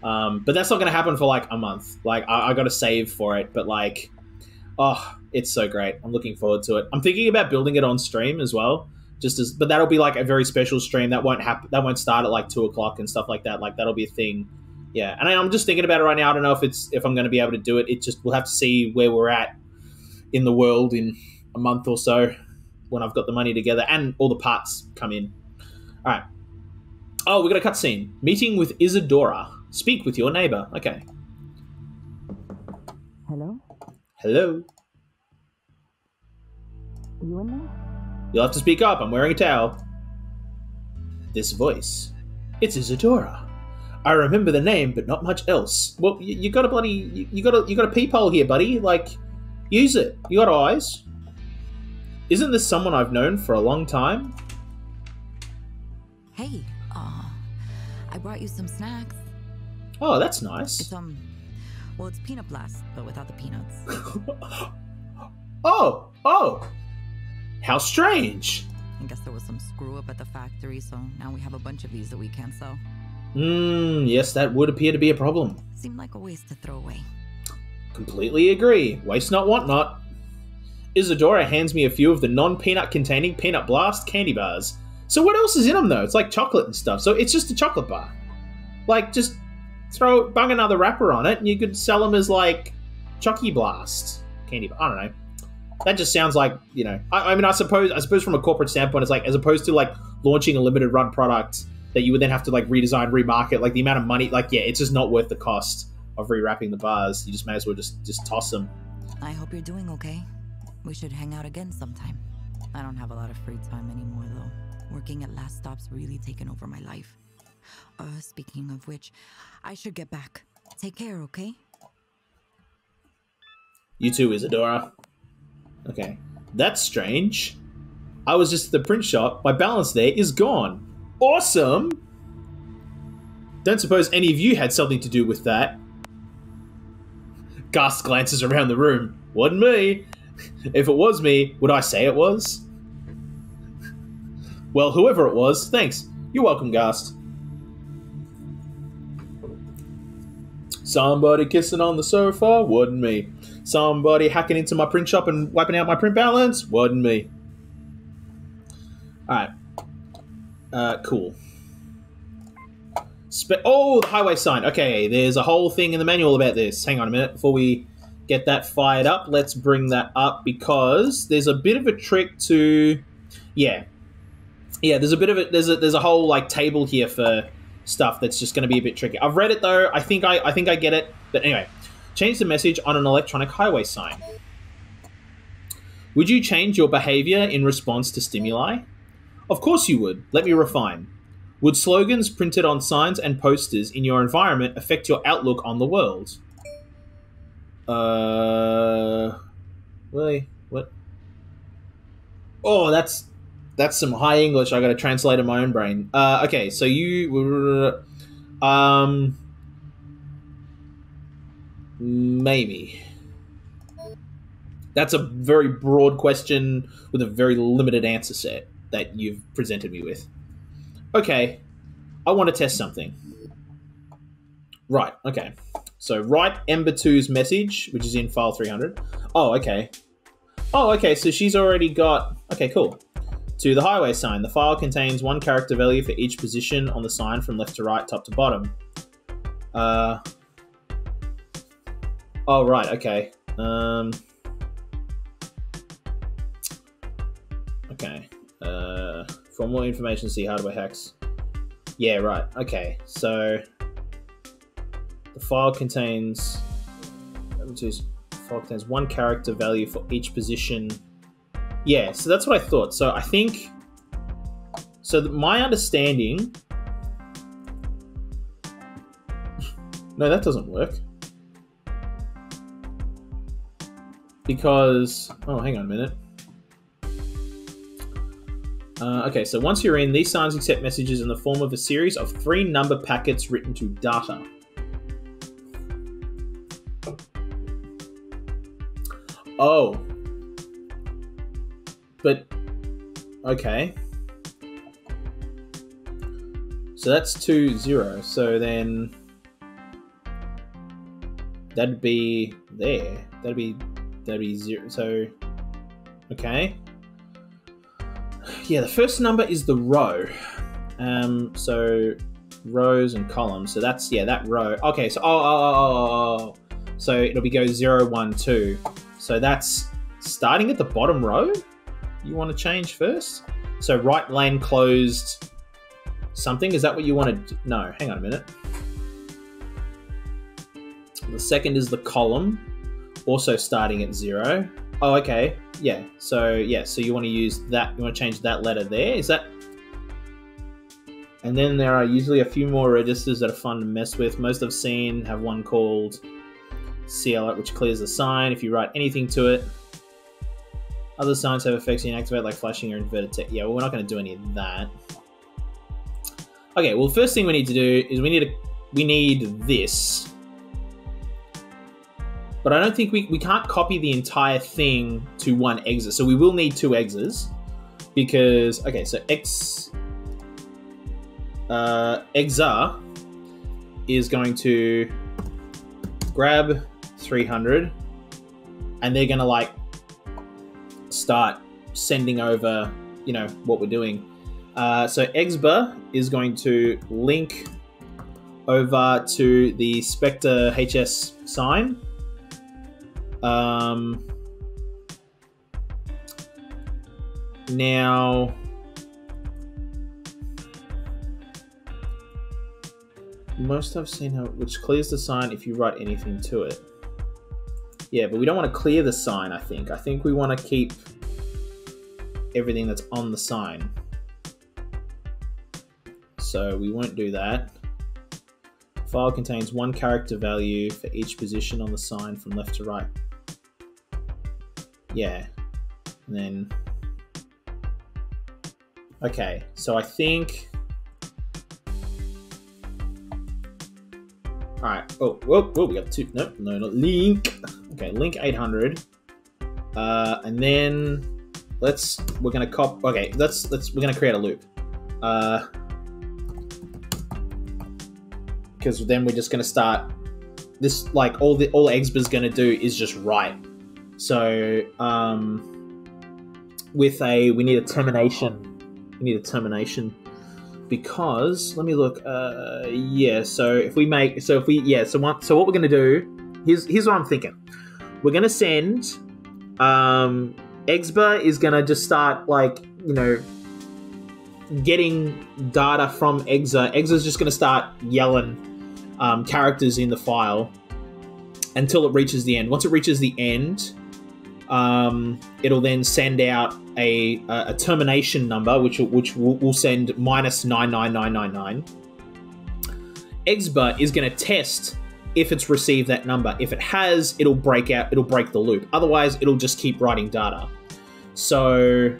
A: But that's not going to happen for like a month. Like, I got to save for it, but like, oh, it's so great. I'm looking forward to it. I'm thinking about building it on stream as well. But that'll be like a very special stream that won't happen. That won't start at like 2 o'clock and stuff like that. Like, that'll be a thing. Yeah, and I'm just thinking about it right now. I don't know if I'm going to be able to do it. We'll have to see where we're at in the world in a month or so when I've got the money together and all the parts come in. All right. Oh, we got a cutscene. Meeting with Isadora. Speak with your neighbor. Okay.
B: Hello?
A: Hello?
B: Are you in there?
A: You'll have to speak up. I'm wearing a towel. This voice. It's Isadora. I remember the name, but not much else. Well, you got a bloody... You got a peephole here, buddy. Like, use it. You got eyes. Isn't this someone I've known for a long time?
B: Hey, I brought you some snacks.
A: Oh, that's nice.
B: It's, well, it's Peanut Blast, but without the peanuts.
A: Oh! How strange.
B: I guess there was some screw up at the factory, so now we have a bunch of these that we can't sell.
A: Yes, that would appear to be a problem.
B: Seemed like a waste to throw away.
A: Completely agree. Waste not, want not. Isadora hands me a few of the non-peanut containing Peanut Blast candy bars. So what else is in them, though? It's like chocolate and stuff. So it's just a chocolate bar. Like, just bung another wrapper on it, and you could sell them as, like, Chocky Blast candy bar. I don't know. That just sounds like, you know... I mean, I suppose from a corporate standpoint, it's like, as opposed to, like, launching a limited run product that you would then have to, like, redesign, remarket, like, the amount of money... Like, yeah, it's just not worth the cost of rewrapping the bars. You just may as well just toss them.
B: I hope you're doing okay. We should hang out again sometime. I don't have a lot of free time anymore, though. Working at Last Stop's really taken over my life. Speaking of which, I should get back. Take care, okay?
A: You too, Isadora. Okay. That's strange. I was just at the print shop. My balance there is gone. Awesome! Don't suppose any of you had something to do with that. Gus glances around the room. Wasn't me. If it was me, would I say it was? Well, whoever it was, thanks. You're welcome, Gast. Somebody kissing on the sofa? Wasn't me. Somebody hacking into my print shop and wiping out my print balance? Wasn't me. Alright. Cool. Oh, the highway sign. Okay, there's a whole thing in the manual about this. Hang on a minute. Before we get that fired up, let's bring that up because there's a bit of a trick to... Yeah. Yeah, there's a bit of it. There's a whole, like, table here for stuff that's just going to be a bit tricky. I've read it, though. I think I get it. But anyway, change the message on an electronic highway sign. Would you change your behavior in response to stimuli? Of course you would. Let me refine. Would slogans printed on signs and posters in your environment affect your outlook on the world? Really? What? Oh, that's some high English I gotta translate in my own brain. Okay, so you... maybe. That's a very broad question with a very limited answer set that you've presented me with. Okay, I want to test something. Right, okay. So write Ember 2's message, which is in file 300. Oh, okay. Oh, okay, so she's already got... Okay, cool. To the highway sign. The file contains one character value for each position on the sign from left to right, top to bottom. Oh, right, okay. Okay. For more information, see hardware hacks. Yeah, right. Okay, so the file contains one character value for each position. Yeah, so that's what I thought. So I think... So my understanding... No, that doesn't work. Because... Oh, hang on a minute. Okay, so once you're in, these signs accept messages in the form of a series of 3 number packets written to data. Oh. But, okay. So that's 2, 0. So then that'd be there. That'd be 0. So, okay. Yeah, the first number is the row. So rows and columns. So that's, yeah, that row. Okay, so oh. So it'll be go 0, 1, 2. So that's starting at the bottom row. You want to change first? So right lane closed something. Is that what you want to do? No, hang on a minute. The second is the column, also starting at 0. Oh, okay. Yeah. So you want to use that. You want to change that letter there. Is that? And then there are usually a few more registers that are fun to mess with. Most I've seen have one called CL, which clears the sign if you write anything to it. Other signs have effects you can activate, like flashing or inverted text. Yeah, well, we're not going to do any of that. Okay, well, the first thing we need to do is we need this. But I don't think we can't copy the entire thing to one exa. So we will need 2 exas. Because, okay, so exa is going to grab 300. And they're going to, like, start sending over, you know, what we're doing. So Exba is going to link over to the Spectre HS sign. Now, most I've seen how, which clears the sign if you write anything to it. Yeah, but we don't want to clear the sign, I think. I think we want to keep everything that's on the sign. So we won't do that. File contains one character value for each position on the sign from left to right. Yeah. And then... Okay, so I think... Alright, oh, whoa, we got two, no, not link. Okay, link 800. And then we're gonna we're gonna create a loop. Because then we're just gonna start this, like, all Exba's gonna do is just write. So, we need a termination. We need a termination. Because let me look. Yeah. So what we're gonna do? Here's what I'm thinking. We're gonna send. Exba is gonna just start, like, you know, getting data from Exa. Exa's just gonna start yelling characters in the file until it reaches the end. Once it reaches the end, it'll then send out a termination number, which will send -99999. Exba is going to test if it's received that number. If it has, it'll break the loop. Otherwise, it'll just keep writing data. So,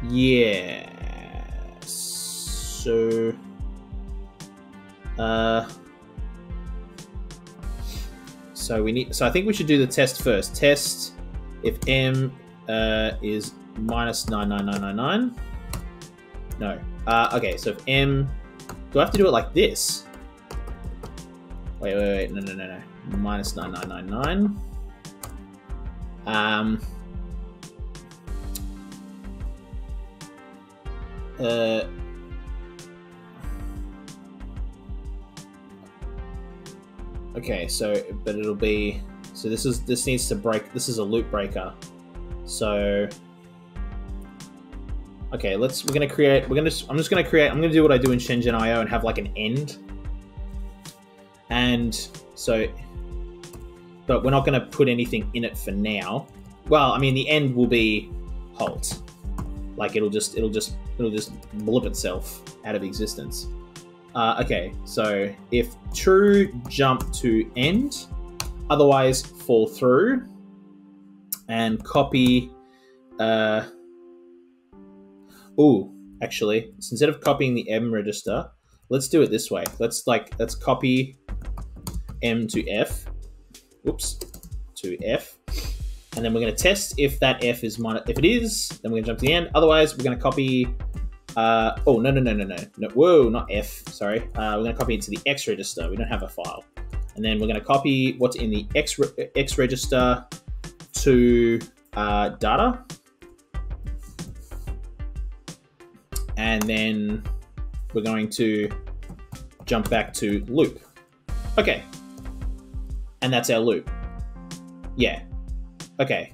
A: yeah. So, So I think we should do the test first. Test if M is -99999. No. Okay, so if M... Do I have to do it like this? Wait. No. -9999. Okay, but it'll be... So this needs to break... This is a loop breaker. So... Okay, I'm just gonna do what I do in Shenzhen.io and have, like, an end. And so... But we're not gonna put anything in it for now. Well, I mean, the end will be halt. Like, it'll just blip itself out of existence. Okay, so if true, jump to end, otherwise fall through, and copy. Actually, instead of copying the M register, let's do it this way. Let's copy M to F. Whoops, to F, and then we're going to test if that F is minus. If it is, then we're going to jump to the end. Otherwise, we're going to copy. No. Whoa, not F. Sorry. We're going to copy it to the X register. We don't have a file. And then we're going to copy what's in the X register to data. And then we're going to jump back to loop. Okay. And that's our loop. Yeah. Okay.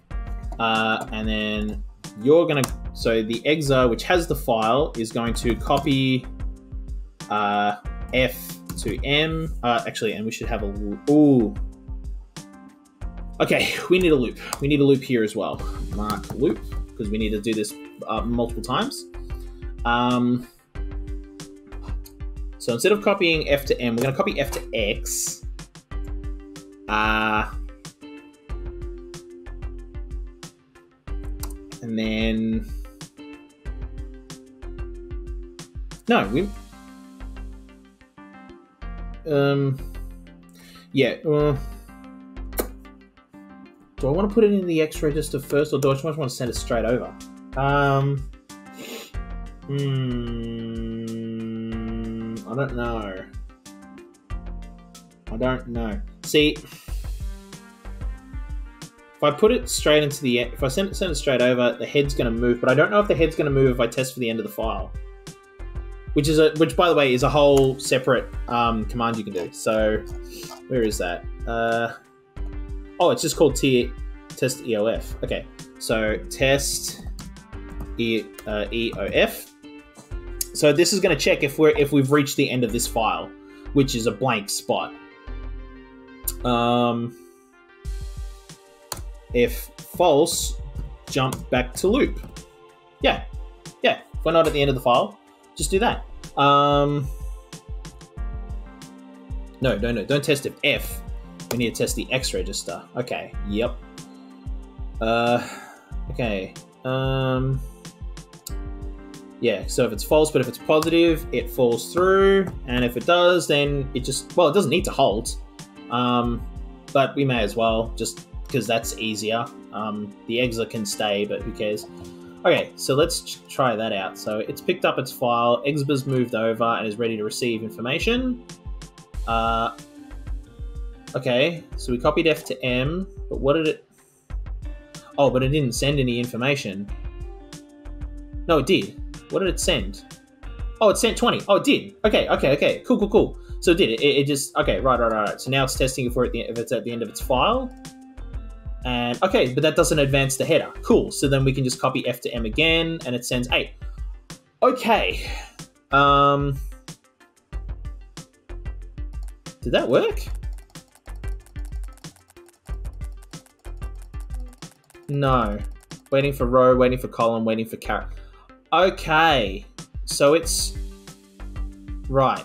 A: And then you're going to... So the Exa, which has the file, is going to copy F to M. Actually, and we should have a... Ooh. Okay, we need a loop. We need a loop here as well. Mark loop, because we need to do this multiple times. So instead of copying F to M, we're going to copy F to X. And then... No, we... Yeah, do I want to put it in the X register first, or do I just want to send it straight over? I don't know. See, I put it straight into the if I send it straight over, the head's going to move, but I don't know if the head's going to move if I test for the end of the file, which by the way is a whole separate command you can do. So where is that? Oh, it's just called test EOF. Okay, so test EOF. So this is going to check if we've reached the end of this file, which is a blank spot. If false, jump back to loop. Yeah. If we're not at the end of the file, just do that. No, don't test if. We need to test the X register. Okay. Yep. Okay. Yeah, so if it's false, but if it's positive, it falls through, and if it does, then it just, well, it doesn't need to halt, but we may as well, just because that's easier. The exa can stay, but who cares? Okay, so let's try that out. So it's picked up its file, exba's moved over, and is ready to receive information. Okay, so we copied F to M, but what did it... Oh, but it didn't send any information. No, it did. What did it send? Oh, it sent 20. Oh, it did. Okay. Cool. So it did. It just... Okay, right. So now it's testing if it's at the end of its file. And, okay, but that doesn't advance the header. Cool. So then we can just copy F to M again, and it sends 8. Okay. Did that work? No. Waiting for row, waiting for column, waiting for character. Okay. So it's... Right.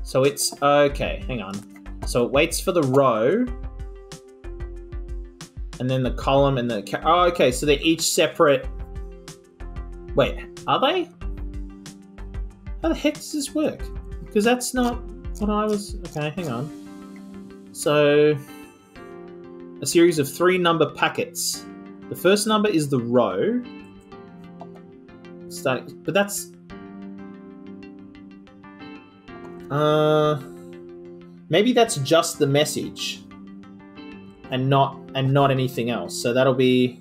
A: So it's... Okay, hang on. So it waits for the row, and then the column and the... Oh, okay, so they're each separate... Wait, are they? How the heck does this work? Because that's not what I was... Okay, hang on. So... A series of 3 number packets. The first number is the row. Starting, but that's... Maybe that's just the message, and not anything else. So that'll be...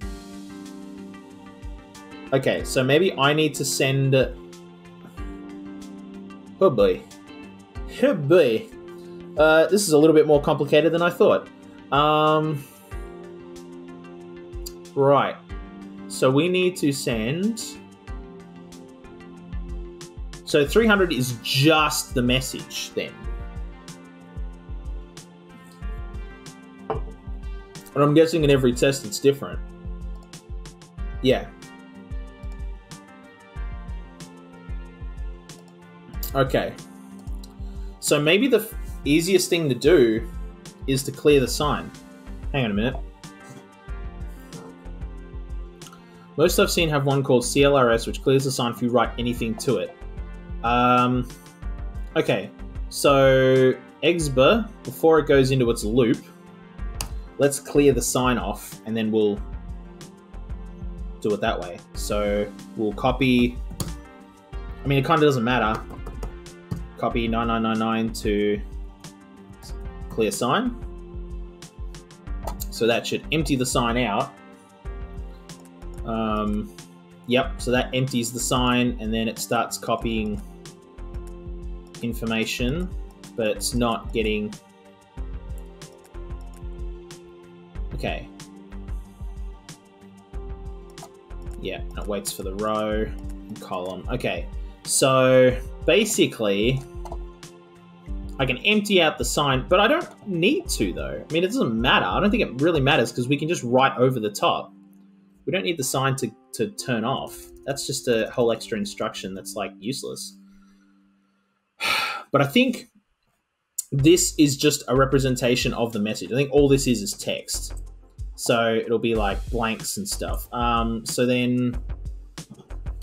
A: Okay, so maybe I need to send... Oh boy. This is a little bit more complicated than I thought. Right. So we need to send... So 300 is just the message then. And I'm guessing in every test it's different. Yeah. Okay. So maybe the easiest thing to do is to clear the sign. Hang on a minute. Most I've seen have one called CLRS, which clears the sign if you write anything to it. Okay, so exba, before it goes into its loop, let's clear the sign off, and then we'll do it that way. So we'll copy, I mean, it kind of doesn't matter. Copy 9999 to clear sign. So that should empty the sign out. Yep, so that empties the sign, and then it starts copying information, but it's not getting... Okay. Yeah, it waits for the row and column. Okay, so basically I can empty out the sign, but I don't need to though. I mean, it doesn't matter. I don't think it really matters because we can just write over the top. We don't need the sign to turn off. That's just a whole extra instruction that's like useless. But I think this is just a representation of the message. I think all this is text. So it'll be like blanks and stuff. So then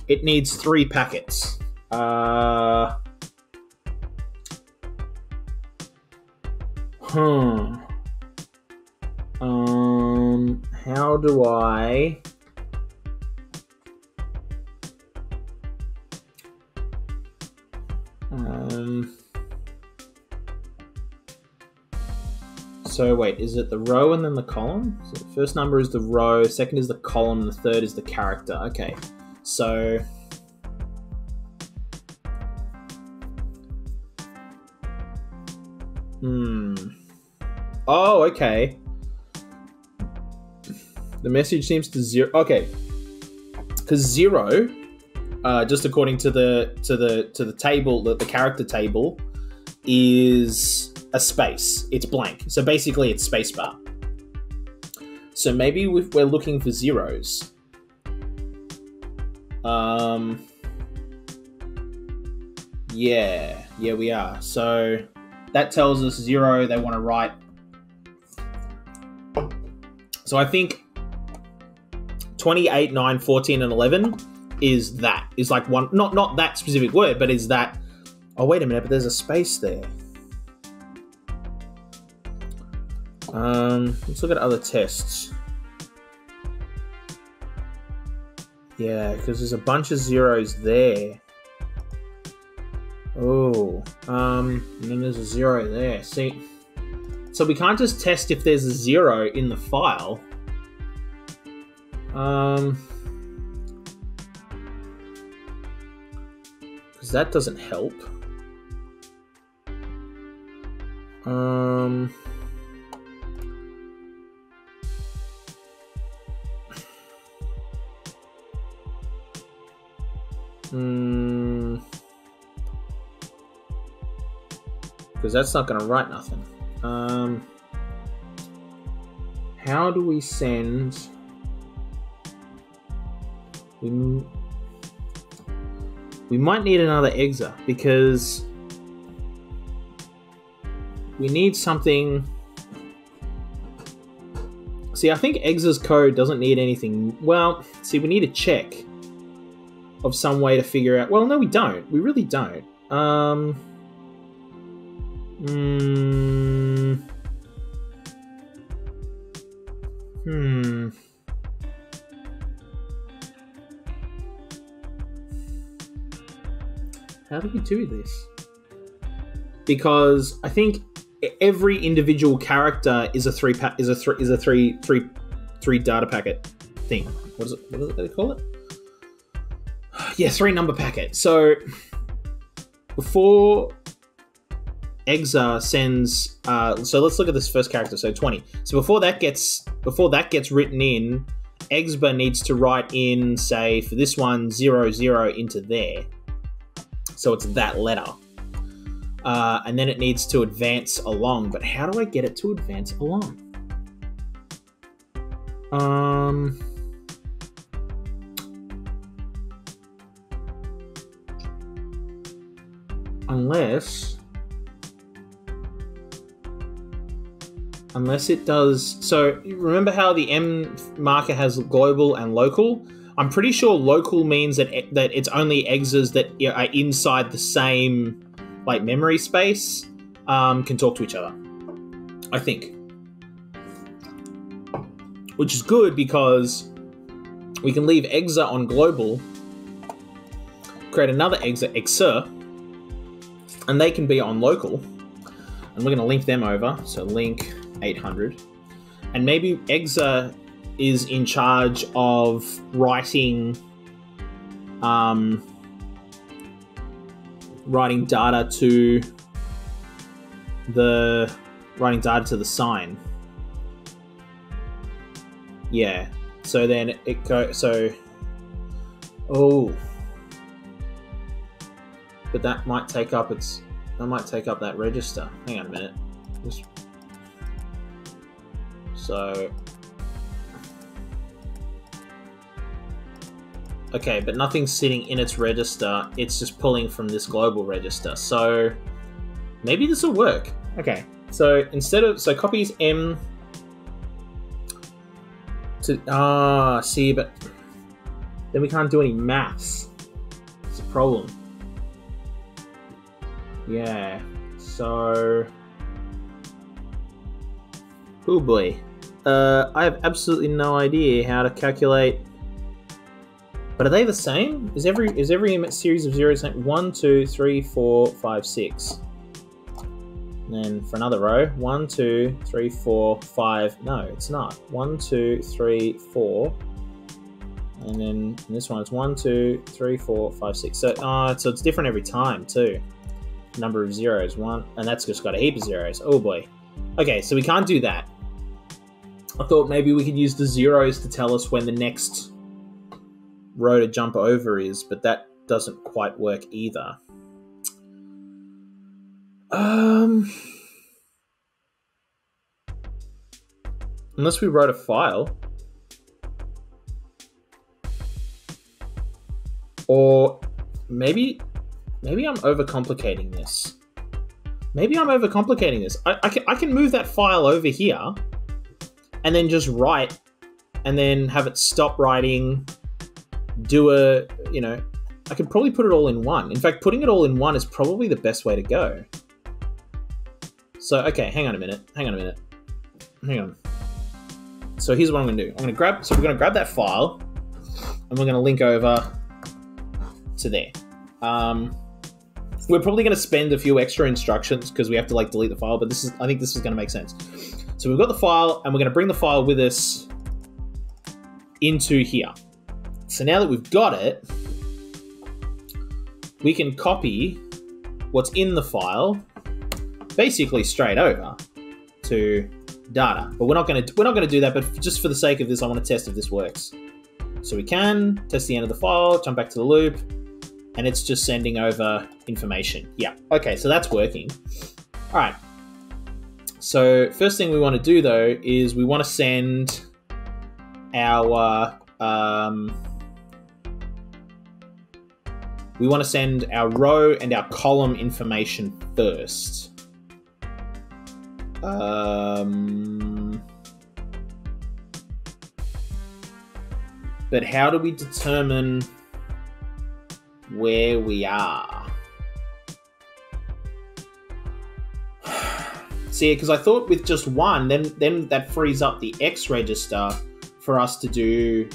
A: it needs 3 packets. How do I... So wait, is it the row and then the column? So the first number is the row, second is the column, the third is the character. Okay, so... Oh, okay. The message seems to zero. Okay, because 0, just according to the table, the character table, is a space. It's blank. So basically, it's spacebar. So maybe if we're looking for zeros, yeah, we are. So that tells us 0. They want to write. So I think 28, 9, 14, and 11 is that. Is like one, not that specific word, but is that. Oh, wait a minute, but there's a space there. Let's look at other tests. Yeah, because there's a bunch of zeros there. Oh, and then there's a 0 there. See, so we can't just test if there's a 0 in the file. Because that doesn't help. Because that's not going to write nothing. How do we send... We might need another exa, because we need something... See, I think exa's code doesn't need anything... Well, see, we need a check of some way to figure out... Well, no, we don't. We really don't. How do we do this? Because I think every individual character is a three data packet thing. What is it they call it? Yeah, 3 number packet. So before exa sends, so let's look at this first character. So 20. So before that gets written in, exba needs to write in, say for this one, 0, 0 into there. So it's that letter. And then it needs to advance along. But how do I get it to advance along? Unless it does... So remember how the M marker has global and local? I'm pretty sure local means that it's only exas that are inside the same like memory space can talk to each other. I think. Which is good because we can leave exa on global, create another exa, and they can be on local. And we're going to link them over. So link 800. And maybe exa is in charge of writing data to the sign. Yeah. So then it goes. So, oh, but that might take up that register. Hang on a minute. So. Okay, but nothing's sitting in its register. It's just pulling from this global register. So maybe this will work. Okay, so so copies M to see, but then we can't do any maths. It's a problem. Yeah. So, oh boy, I have absolutely no idea how to calculate. But are they the same? Is every series of zeros like 1, 2, 3, 4, 5, 6? And then for another row, 1, 2, 3, 4, 5. No, it's not. 1, 2, 3, 4. And then this one is 1, 2, 3, 4, 5, 6. So, so it's different every time too. Number of zeros, 1, and that's just got a heap of zeros. Oh boy. Okay, so we can't do that. I thought maybe we could use the zeros to tell us when the next row to jump over is, but that doesn't quite work either. Unless we wrote a file. Or maybe I'm overcomplicating this. I can move that file over here and then just write and then have it stop writing, I could probably put it all in one. In fact, putting it all in one is probably the best way to go. So, okay, hang on a minute. So here's what I'm gonna do. we're gonna grab that file and we're gonna link over to there. We're probably gonna spend a few extra instructions because we have to like delete the file, but I think this is gonna make sense. So we've got the file and we're gonna bring the file with us into here. So now that we've got it, we can copy what's in the file basically straight over to data. But we're not going to do that, but just for the sake of this, I want to test if this works. So we can test the end of the file, jump back to the loop, and it's just sending over information. Yeah, okay, so that's working. All right. So first thing we want to do though is we want to send our row and our column information first. But how do we determine where we are? See, because I thought with just one, then that frees up the X register for us to do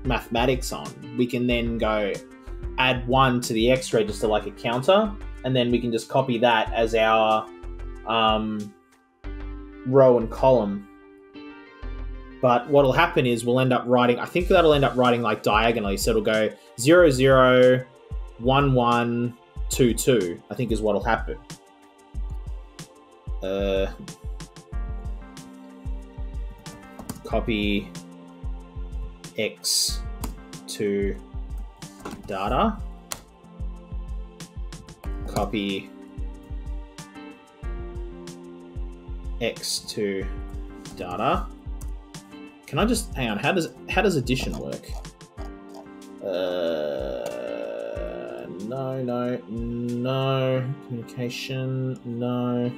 A: mathematics on. We can then go add 1 to the X register like a counter, and then we can just copy that as our row and column. But what'll happen is we'll end up writing, I think that'll end up writing like diagonally. So it'll go 0, 0, 1, 1, 2, 2, I think is what'll happen. Copy X to data. Copy X to data. Can I just hang on? How does addition work? No. Communication, no.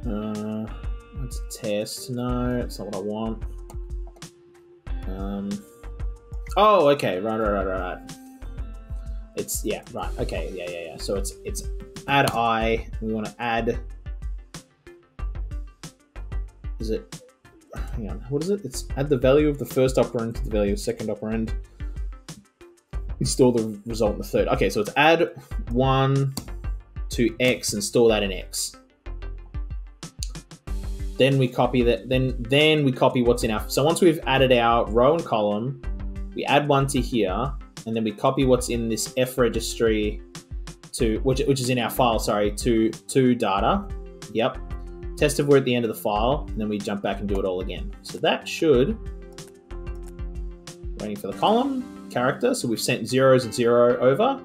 A: No. That's a test. No, that's not what I want. Oh, okay. Right. It's, yeah, right. Okay, yeah. So it's add I. We want to add. Is it? Hang on. What is it? It's add the value of the first operand to the value of the second operand. Store the result in the third. Okay, so it's add 1 to X and store that in X. Then we copy that. Then we copy what's in our. So once we've added our row and column, we add 1 to here, and then we copy what's in this F registry to which is in our file. Sorry, to data. Yep. Test if we're at the end of the file, and then we jump back and do it all again. So that should. Waiting for the column character. So we've sent zeros and 0 over.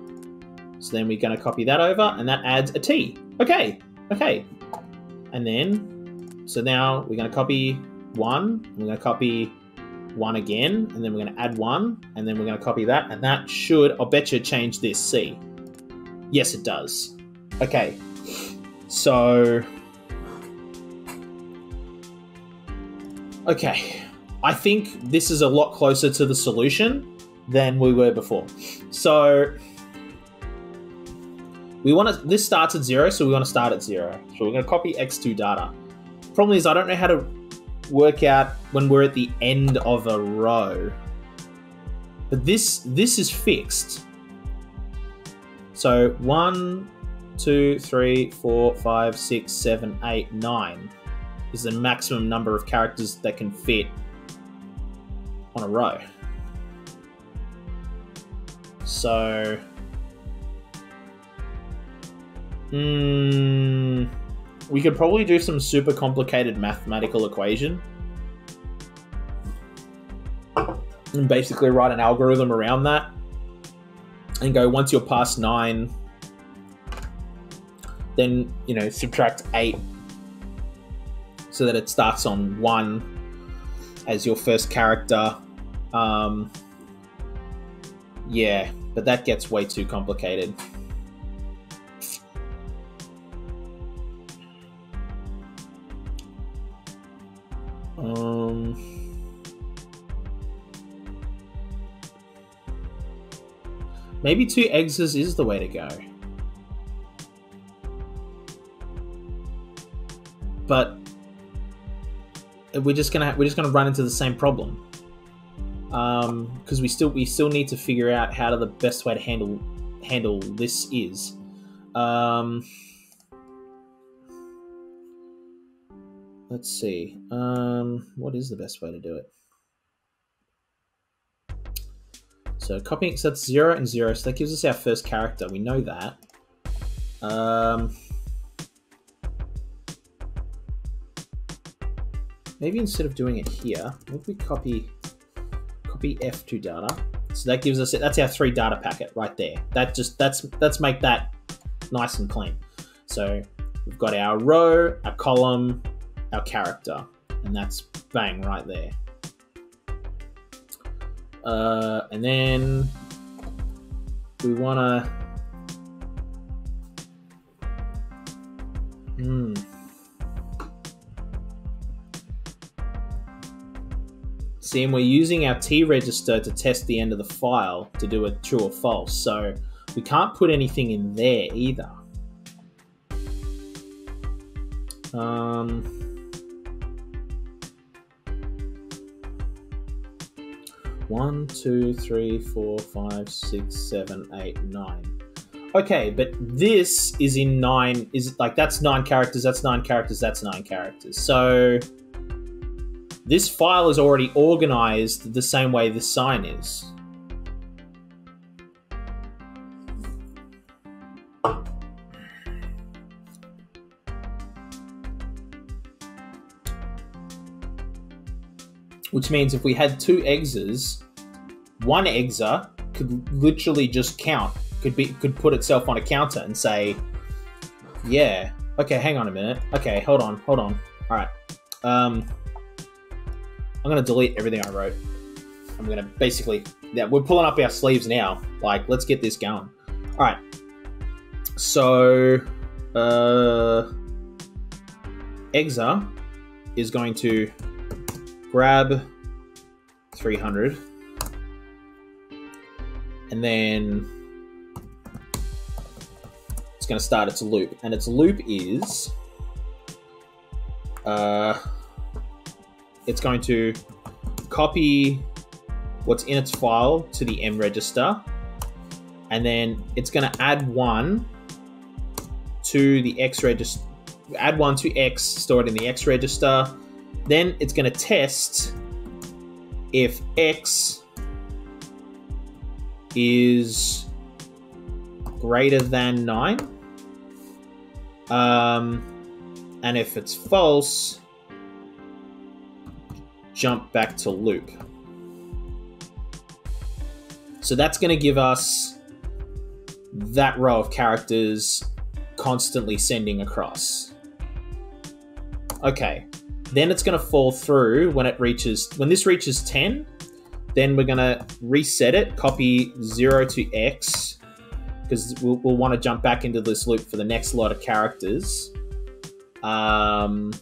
A: So then we're going to copy that over, and that adds a T. Okay. And then, so now we're going to copy 1, we're going to copy 1 again, and then we're going to add 1, and then we're going to copy that, and that should, I'll bet you, change this C. Yes, it does. Okay. So, okay. I think this is a lot closer to the solution than we were before. So we want to, this starts at 0, so we want to start at 0. So we're going to copy X to data. Problem is I don't know how to work out when we're at the end of a row. But this is fixed. So 1, 2, 3, 4, 5, 6, 7, 8, 9 is the maximum number of characters that can fit on a row. So we could probably do some super complicated mathematical equation and basically write an algorithm around that and go, once you're past 9, then, you know, subtract 8 so that it starts on 1 as your first character. Yeah, but that gets way too complicated. Maybe 2 exes is the way to go. But we're just gonna run into the same problem. Because we still need to figure out how the best way to handle this is. Let's see. What is the best way to do it? So copying, so that's 0 and 0, so that gives us our first character. We know that. Maybe instead of doing it here, maybe we copy F2 data. So that gives us, that's our 3 data packet right there. Let's make that nice and clean. So we've got our row, our column, our character, and that's bang right there. And then we want to see, and we're using our T register to test the end of the file to do a true or false, so we can't put anything in there either. 1, 2, 3, 4, 5, 6, 7, 8, 9. Okay, but this is in 9, is like, that's 9 characters, that's 9 characters, that's 9 characters. So this file is already organized the same way this sign is. Which means if we had 2 exes, one exa could literally just count, could put itself on a counter and say, yeah, okay, hang on a minute. Okay, hold on. All right. I'm going to delete everything I wrote. I'm going to basically, yeah, we're pulling up our sleeves now. Like, let's get this going. All right. So, exa is going to grab 300, and then it's going to start its loop, and its loop is it's going to copy what's in its file to the M register, and then it's going to add 1 to the X register, add 1 to X stored in the X register. Then it's going to test if X is greater than 9. And if it's false, jump back to loop. So that's going to give us that row of characters constantly sending across. Okay. Then it's going to fall through when this reaches 10, then we're going to reset it, copy 0 to X, because we'll want to jump back into this loop for the next lot of characters. And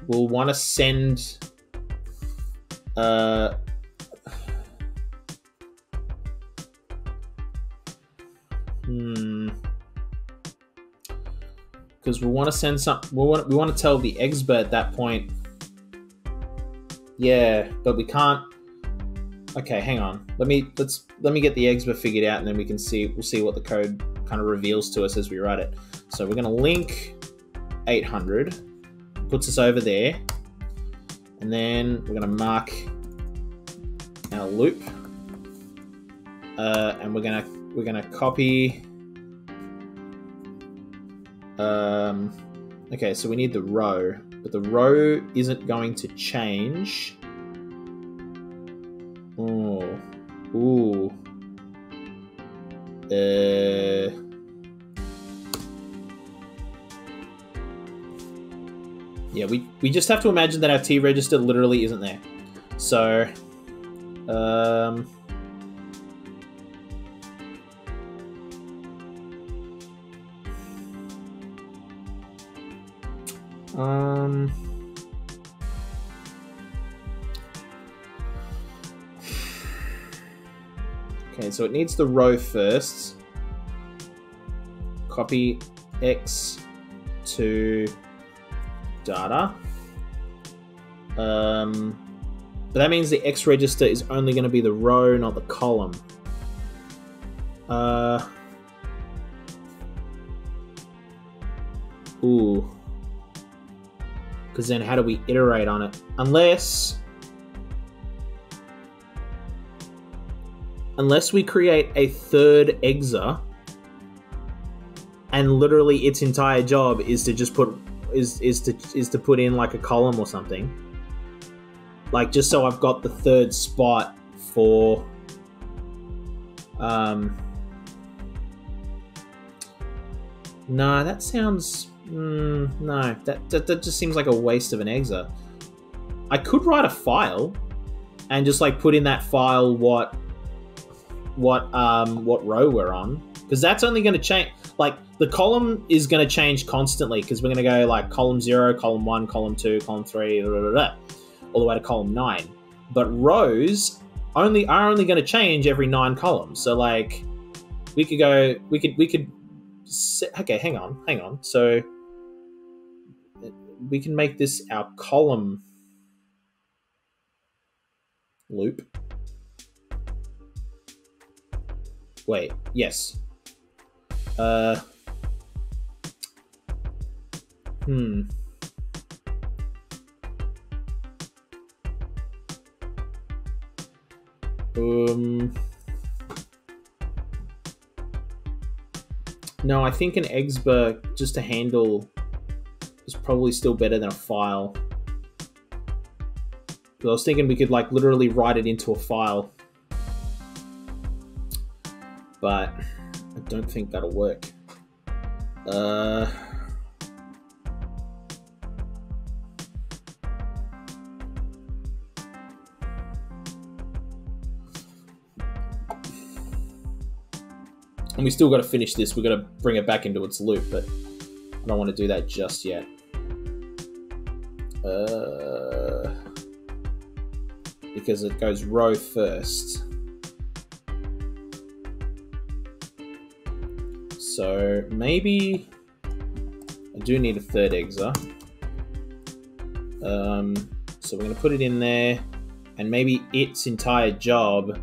A: we'll want to send because we want to send some. We want to tell the Exba at that point. Yeah, but we can't. Okay, hang on. Let me get the Exba figured out, and then we'll see what the code kind of reveals to us as we write it. So we're going to link 800, puts us over there, and then we're going to mark our loop, and we're gonna copy. Okay, so we need the row, but the row isn't going to change. Ooh. Yeah, we just have to imagine that our T register literally isn't there. So, okay, so it needs the row first. Copy X to data. But that means the X register is only going to be the row, not the column. Ooh. Because then how do we iterate on it? Unless we create a third exa, and literally its entire job is to just put to put in like a column or something. Like, just so I've got the third spot for no, that sounds no, that just seems like a waste of an exa. I could write a file and just like put in that file what row we're on, because that's only going to change. Like, the column is going to change constantly, because we're going to go like column 0, column 1, column 2, column 3, blah, blah, blah, all the way to column 9. But rows are only going to change every 9 columns. So like, we could okay, hang on. So we can make this our column loop. Wait, yes. No, I think an exba just to handle is probably still better than a file. But I was thinking we could like literally write it into a file, but I don't think that'll work. And we still got to finish this. We've got to bring it back into its loop, but I don't want to do that just yet. Because it goes row first. So maybe I do need a third exa. So we're going to put it in there, and maybe its entire job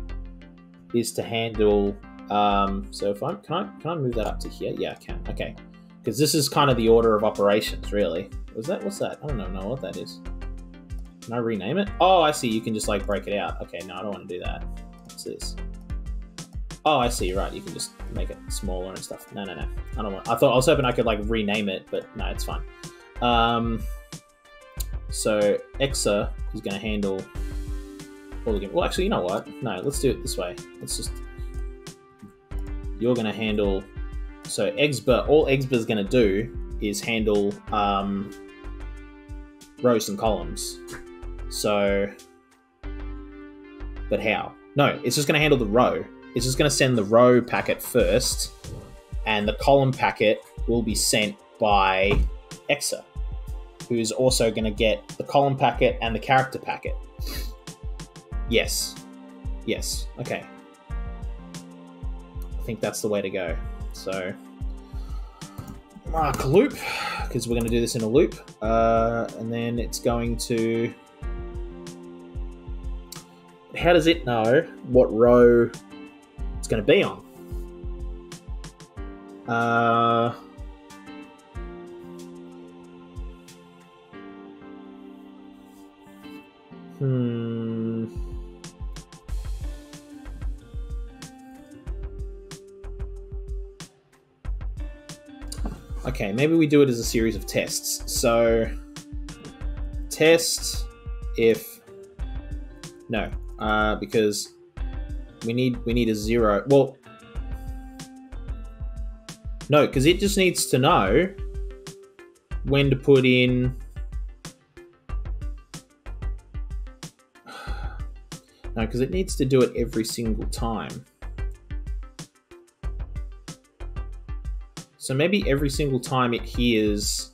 A: is to handle. So if can I move that up to here? Yeah, I can. Okay, because this is kind of the order of operations, really. What's that? I don't know what that is. Can I rename it? Oh, I see. You can just like break it out. Okay, no, I don't want to do that. What's this? Oh, I see. Right, you can just make it smaller and stuff. No. I don't want. I was hoping I could like rename it, but no, it's fine. So exa is going to handle all the. Well, actually, you know what? No, let's do it this way. Let's just. You're going to handle. So exba. All exba is going to do is handle rows and columns. So, but how? No, it's just going to handle the row. It's just going to send the row packet first, and the column packet will be sent by exa, who is also going to get the column packet and the character packet. Yes. Okay. I think that's the way to go. So mark a loop, because we're going to do this in a loop. And then it's going to... How does it know what row it's going to be on? Okay, maybe we do it as a series of tests. So, test if... No, because we need a 0. Well, no, because it just needs to know when to put in... No, because it needs to do it every single time. So maybe every single time it hears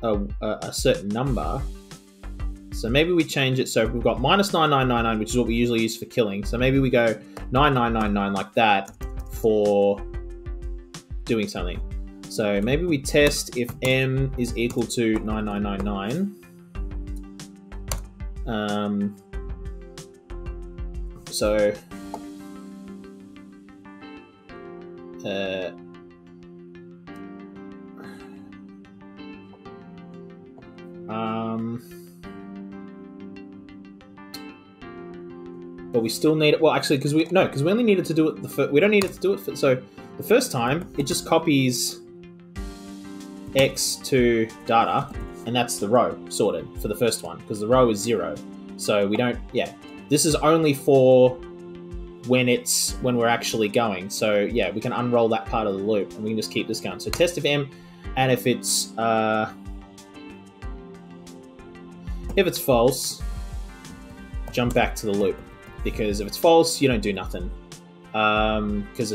A: a certain number. So maybe we change it so we've got -9999, which is what we usually use for killing. So maybe we go 9999 like that for doing something. So maybe we test if m is equal to 9999. So but we still need it. Well, actually, because we only needed to do it we don't need it to do it so the first time it just copies x to data, and that's the row sorted for the first one because the row is 0. So we don't. Yeah, this is only for when we're actually going. So yeah, we can unroll that part of the loop and we can just keep this going. So test if m, and if it's false, jump back to the loop, because if it's false, you don't do nothing. Because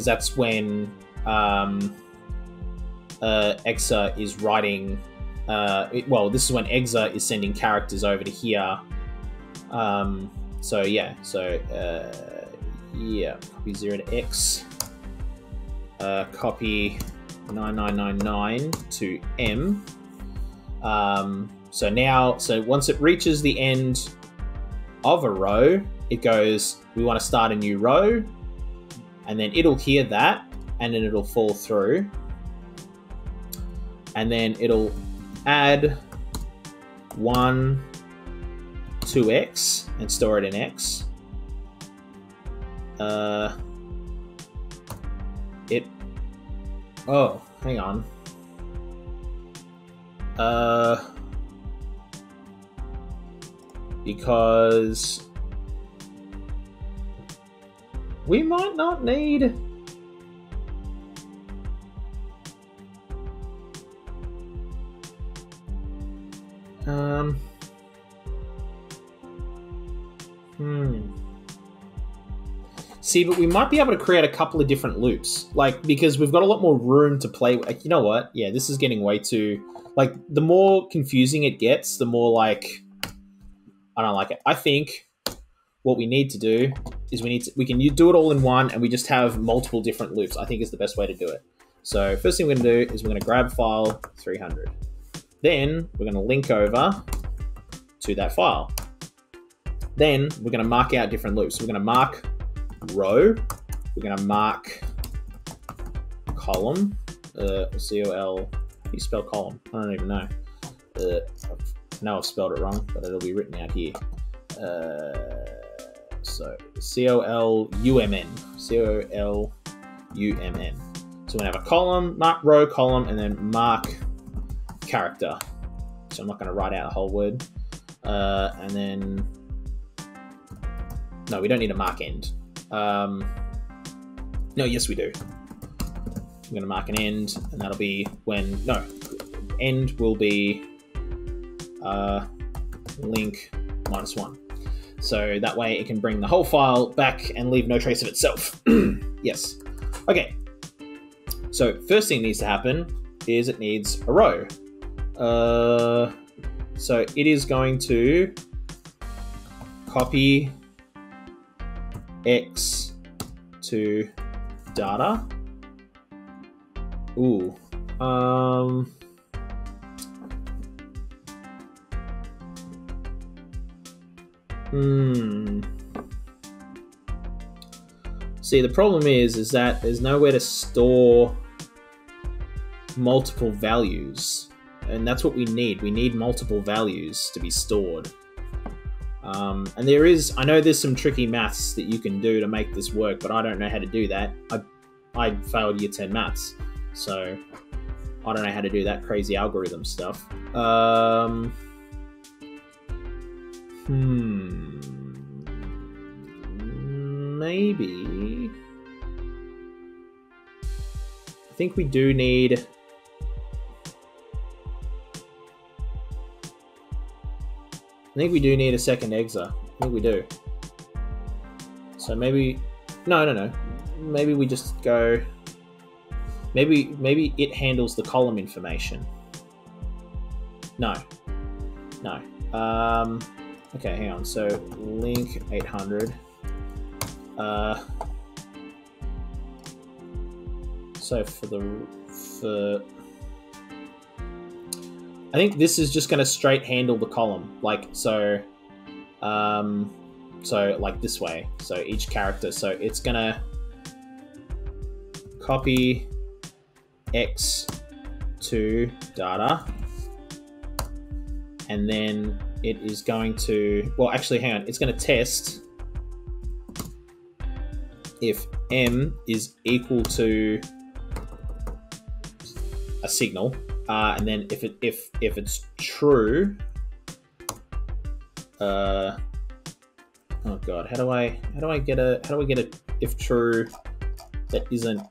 A: that's when Exa is writing. Well, this is when Exa is sending characters over to here. So yeah, yeah, copy 0 to x, copy 9999 to m. So once it reaches the end of a row, it goes, we want to start a new row, and then it'll hear that, and then it'll fall through, and then it'll add 1 to x and store it in x. Oh, hang on. Because we might not need... See, but we might be able to create a couple of different loops, like, because we've got a lot more room to play with. Like, you know what? Yeah, this is getting way too... Like, the more confusing it gets, the more, like, I don't like it. I think what we need to do is we can do it all in one, and we just have multiple different loops. I think is the best way to do it. So first thing we're going to do is we're going to grab file 300. Then we're going to link over to that file. Then we're going to mark out different loops. We're going to mark row. We're going to mark column. C-O-L. How do you spell column? I don't even know. I know I've spelled it wrong, but it'll be written out here. So C-O-L-U-M-N. C-O-L-U-M-N. So we're going to have a column, mark row, column, and then mark character. So I'm not going to write out a whole word. And then... No, we don't need a mark end. No, yes we do. I'm going to mark an end, and that'll be when... No, end will be link -1. So that way it can bring the whole file back and leave no trace of itself. Yes. Okay. So first thing that needs to happen is it needs a row. So it is going to copy x to data, Ooh. See, the problem is that there's nowhere to store multiple values, and that's what we need. We need multiple values to be stored. And there is, I know there's some tricky maths that you can do to make this work, but I don't know how to do that. I failed year 10 maths, so I don't know how to do that crazy algorithm stuff. Maybe. I think we do need. I think we do need a second exa. I think we do. So maybe. No. Maybe we just go. Maybe it handles the column information. No. Okay, hang on. So link 800. So I think this is just going to straight handle the column, like so like this way. So each character. So it's going to copy X to data, and then it is going to, well, actually, hang on. It's going to test if M is equal to a signal, and then if it's true, oh god, how do I get a if true that isn't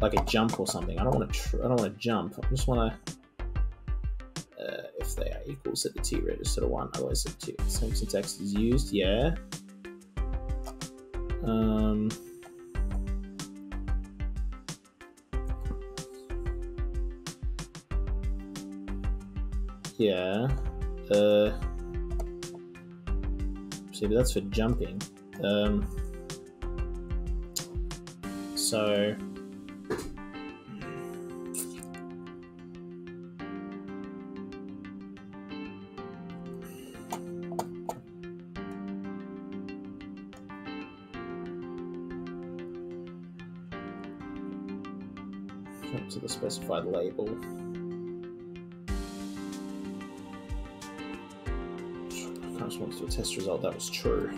A: like a jump or something? I don't want to jump. I just want to if they are equal, set the T register to 1. Otherwise, the same syntax is used. Yeah. Yeah. See, but that's for jumping. So. Jump to the specified label. Corresponds to a test result that was true.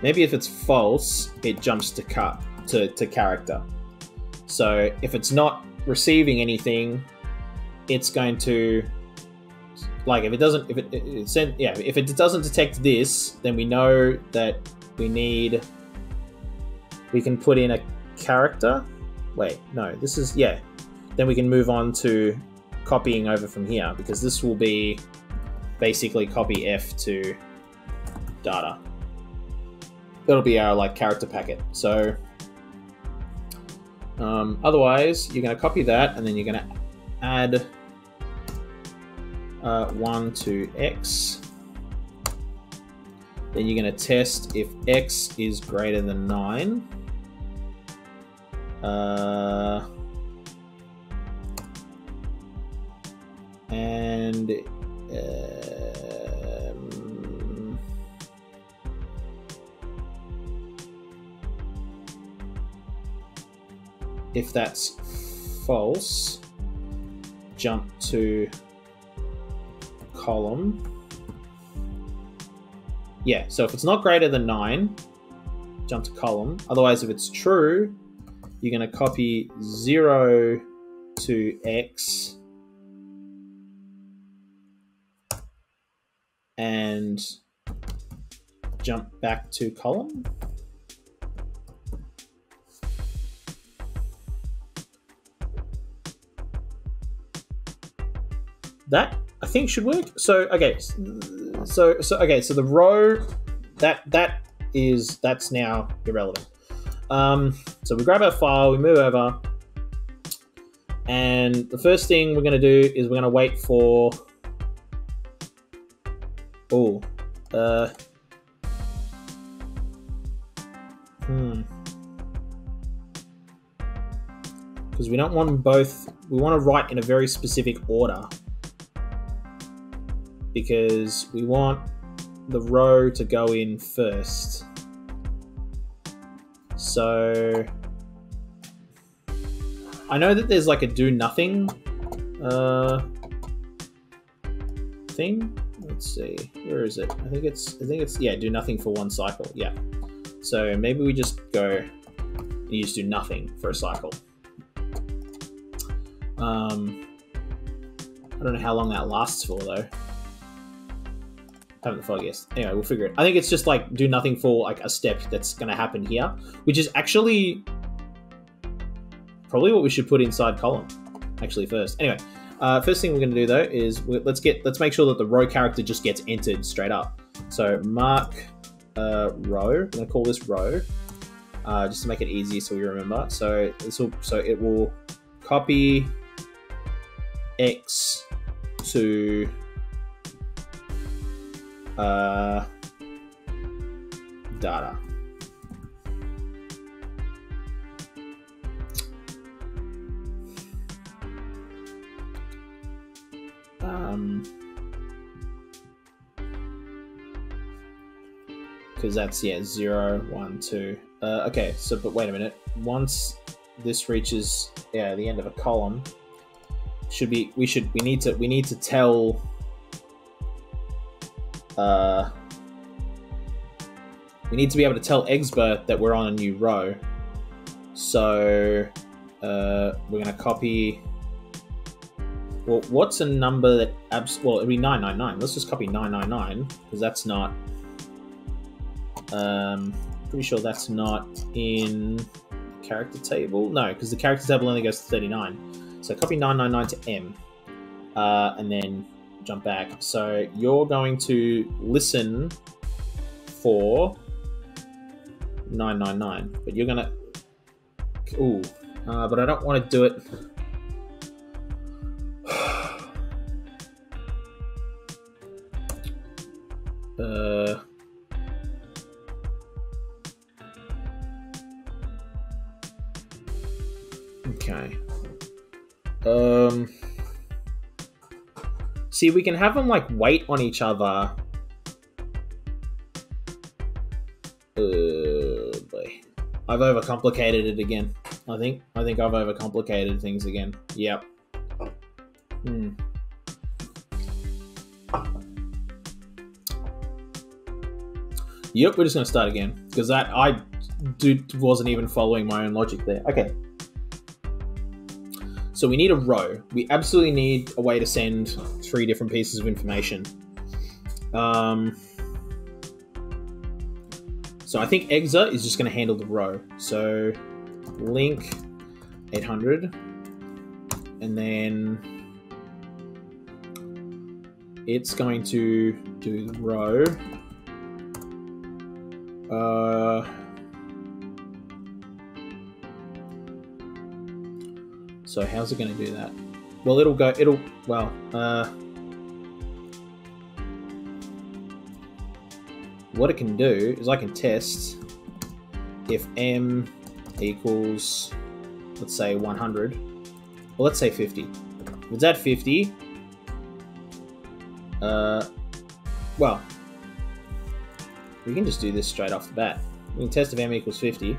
A: Maybe if it's false, it jumps to character. So if it's not receiving anything, it's going to, like, if it doesn't detect this, then we know that we can put in a character. Wait, no, this is, yeah. Then we can move on to copying over from here, because this will be basically copy F to data. That'll be our like character packet. So otherwise, you're going to copy that, and then you're going to add 1 to X. Then you're going to test if X is greater than 9. And if that's false, jump to column. Yeah, so if it's not greater than 9, jump to column. Otherwise, if it's true, you're going to copy 0 to X and jump back to column. That I think should work. So okay, so the row that that's now irrelevant. So we grab our file, we move over, and the first thing we're going to do is we're going to wait for... Because we don't want them both... We want to write in a very specific order. Because we want the row to go in first. So... I know that there's like a do nothing thing. Let's see, where is it? I think it's yeah, do nothing for one cycle. Yeah. So maybe we just go and you just do nothing for a cycle. I don't know how long that lasts for though. Haven't the foggiest. Anyway, we'll figure it. I think it's just like do nothing for like a step that's going to happen here, which is actually probably what we should put inside column. Actually, first. Anyway, first thing we're going to do though is let's make sure that the row character just gets entered straight up. So mark row. I'm going to call this row just to make it easy so we remember. So it will copy X to data. Because that's 0, 1, 2. Okay, so but wait a minute. Once this reaches the end of a column, we need to tell we need to be able to tell Exbert that we're on a new row. So we're gonna copy. Well, what's a number that it'd be 999. Let's just copy 999 because that's not. Pretty sure that's not in character table. No, because the character table only goes to 39. So copy 999 to M, and then jump back. So you're going to listen for 999, but you're gonna. But I don't want to do it. Okay. See, we can have them like wait on each other. Boy. I've overcomplicated it again. I think I've overcomplicated things again. Yep. Yep, we're just gonna start again because I wasn't even following my own logic there. Okay. So we need a row. We absolutely need a way to send 3 different pieces of information. So I think Exa is just going to handle the row. So link 800, and then it's going to do the row. So how's it going to do that? Well, what it can do is I can test if M equals, let's say 100, well, let's say 50. If it's at 50, well, we can just do this straight off the bat. We can test if M equals 50.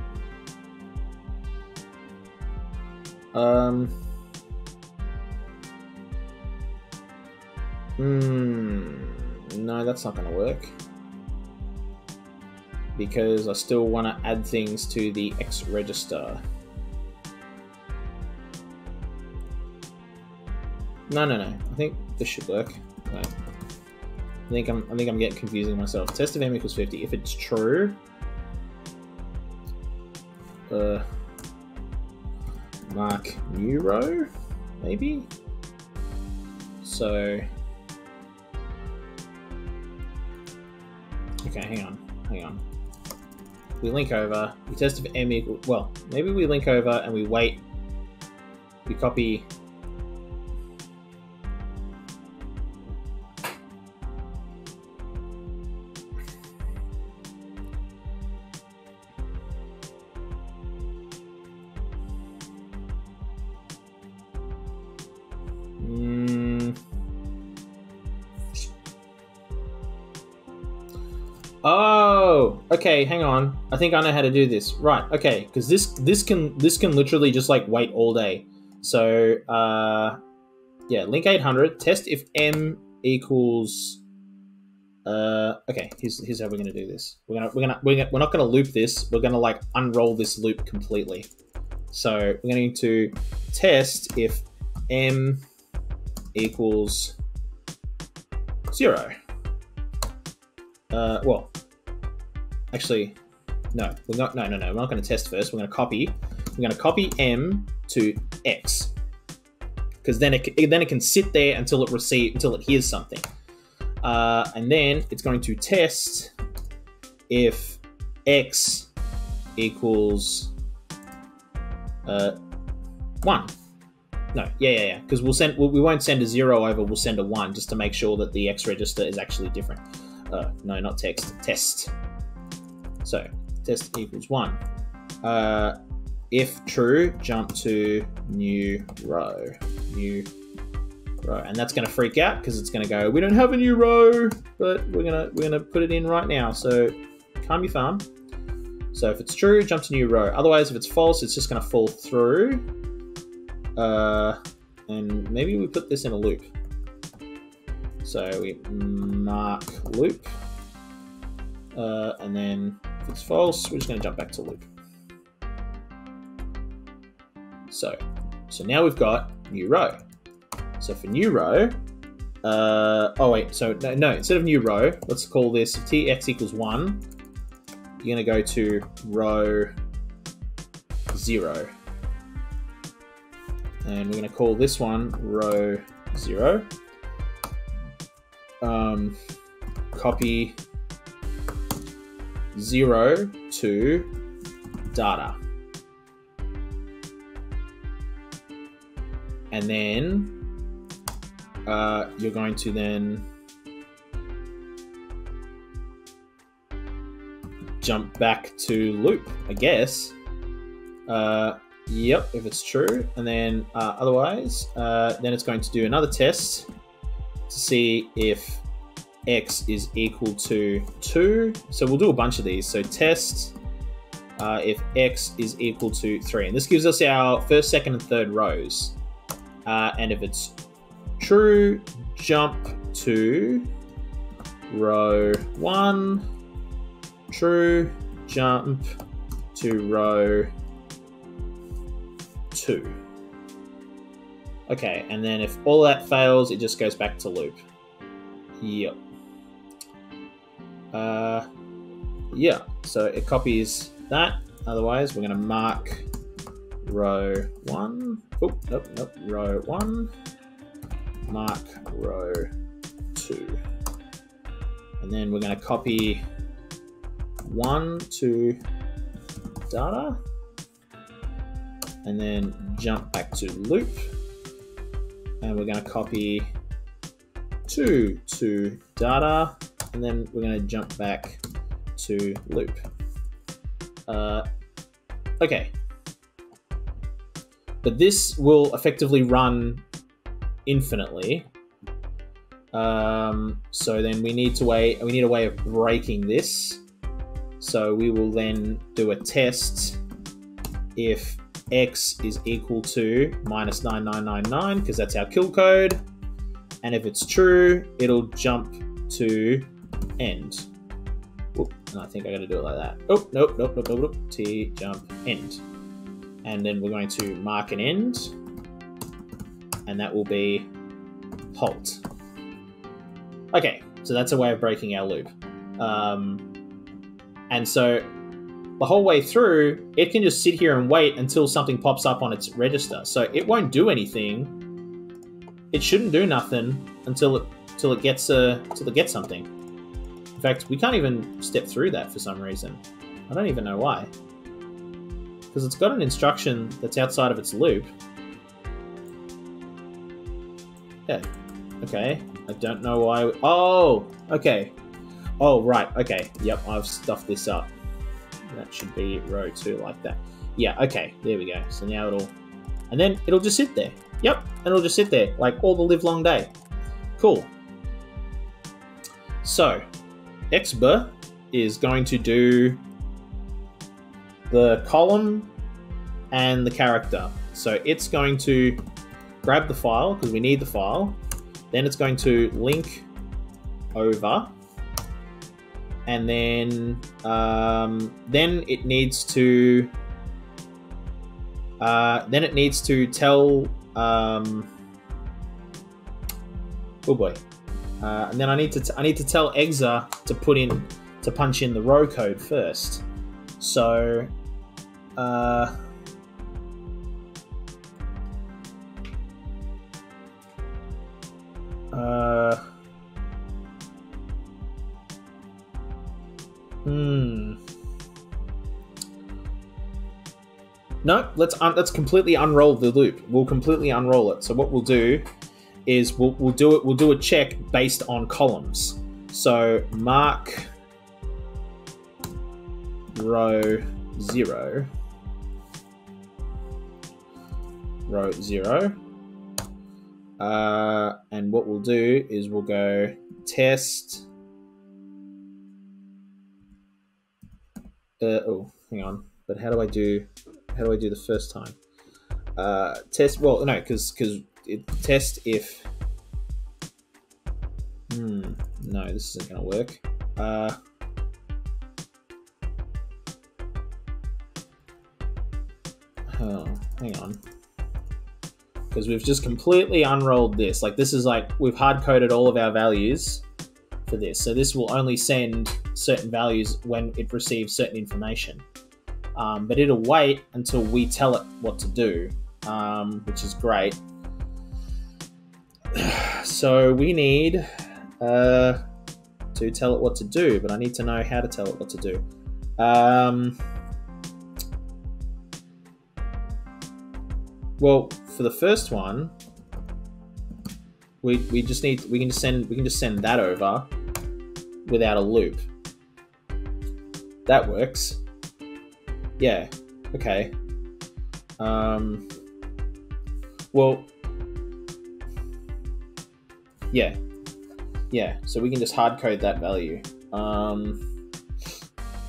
A: No, that's not going to work. Because I still want to add things to the X register. No. I think this should work. Wait. I think I'm getting confusing myself. Test if M equals 50. If it's true, mark new row, maybe. So, okay, hang on. we link over, we test if m equals, well, maybe we link over and we wait, we copy. Oh, okay, hang on. I think I know how to do this. Right, okay, because this can literally just like wait all day. So yeah, link 800, test if m equals okay, here's how we're gonna do this. We're not gonna loop this, we're gonna like unroll this loop completely. So we're going to test if m equals 0. Well, actually, no. We're not going to test first. We're going to copy. We're going to copy m to x, because then it can sit there until it hears something, and then it's going to test if x equals 1. No, yeah. Because we won't send a 0 over. We'll send a 1 just to make sure that the x register is actually different. No, not text. Test. So test equals 1. If true, jump to new row. And that's going to freak out because it's going to go, we don't have a new row, but we're gonna put it in right now. So calm your farm. So if it's true, jump to new row. Otherwise, if it's false, it's just going to fall through. And maybe we put this in a loop. So we mark loop, and then if it's false, we're just going to jump back to loop. So now we've got new row. So for new row, oh wait, so no, instead of new row, let's call this tx equals 1. You're going to go to row 0. And we're going to call this one row 0. Copy 0 to data. And then you're going to then jump back to loop, I guess. Yep, if it's true. And then otherwise, then it's going to do another test to see if x is equal to 2. So we'll do a bunch of these. So test if x is equal to 3. And this gives us our first, second, and third rows. And if it's true, jump to row 1. True, jump to row 2. Okay, and then if all that fails, it just goes back to loop. Yep. Yeah, so it copies that. Otherwise, we're going to mark row 1. Oh, nope, row 1. Mark row 2. And then we're going to copy 1 to data. And then jump back to loop. And we're going to copy 2 to data. And then we're going to jump back to loop. Okay. But this will effectively run infinitely. So then we need a way of breaking this. So we will then do a test if x is equal to minus 9999, because that's our kill code. And if it's true, it'll jump to end. Oop, and I think I got to do it like that. Oh, nope. T jump end. And then we're going to mark an end. And that will be halt. Okay, so that's a way of breaking our loop. And so the whole way through, it can just sit here and wait until something pops up on its register. So it won't do anything. It shouldn't do nothing until it gets something. In fact, we can't even step through that for some reason. I don't even know why. Because it's got an instruction that's outside of its loop. Yeah. Okay. I don't know why... Oh! Okay. Oh, right. Okay. Yep, I've stuffed this up. That should be row 2 like that. Yeah, okay. There we go. So now it'll... And then it'll just sit there. Yep. And it'll just sit there like all the live long day. Cool. So, Exb is going to do the column and the character. So it's going to grab the file, because we need the file. Then it's going to link over. And then it needs to tell oh boy. And then I need to tell Exa to punch in the row code first. So no, let's completely unroll the loop. We'll completely unroll it. So what we'll do is we'll do a check based on columns. So mark row 0, and what we'll do is we'll go test. Oh, hang on. But how do I do the first time? Test. Well, no, because test if. No, this isn't gonna work. Oh, hang on. Because we've just completely unrolled this. Like, this is like we've hard coded all of our values for this. So this will only send certain values when it receives certain information. But it'll wait until we tell it what to do, which is great. So we need to tell it what to do, but I need to know how to tell it what to do. Well, for the first one, we can just send that over without a loop. That works. Yeah. Okay. Well. Yeah. Yeah. So we can just hard code that value.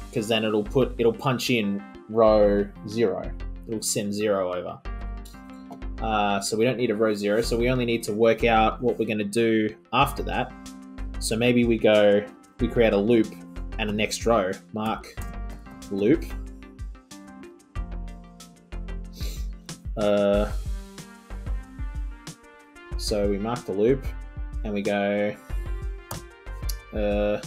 A: Because then it'll punch in row 0. It'll send 0 over. So we don't need a row 0. So we only need to work out what we're going to do after that. So maybe we create a loop and a next row. Mark loop. So we mark the loop and we go, now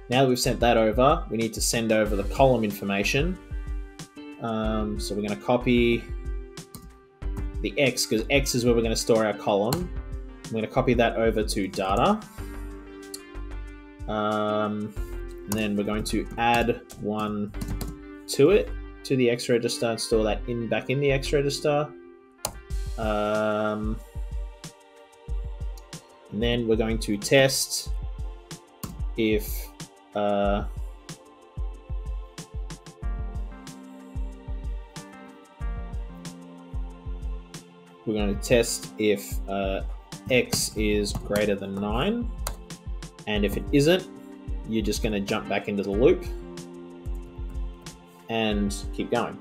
A: that we've sent that over, we need to send over the column information. So we're going to copy the X, because X is where we're going to store our column. I'm going to copy that over to data. And then we're going to add 1 to it, to the X register, and store that back in the X register. And then we're going to test if we're going to test if X is greater than 9, and if it isn't, you're just going to jump back into the loop and keep going.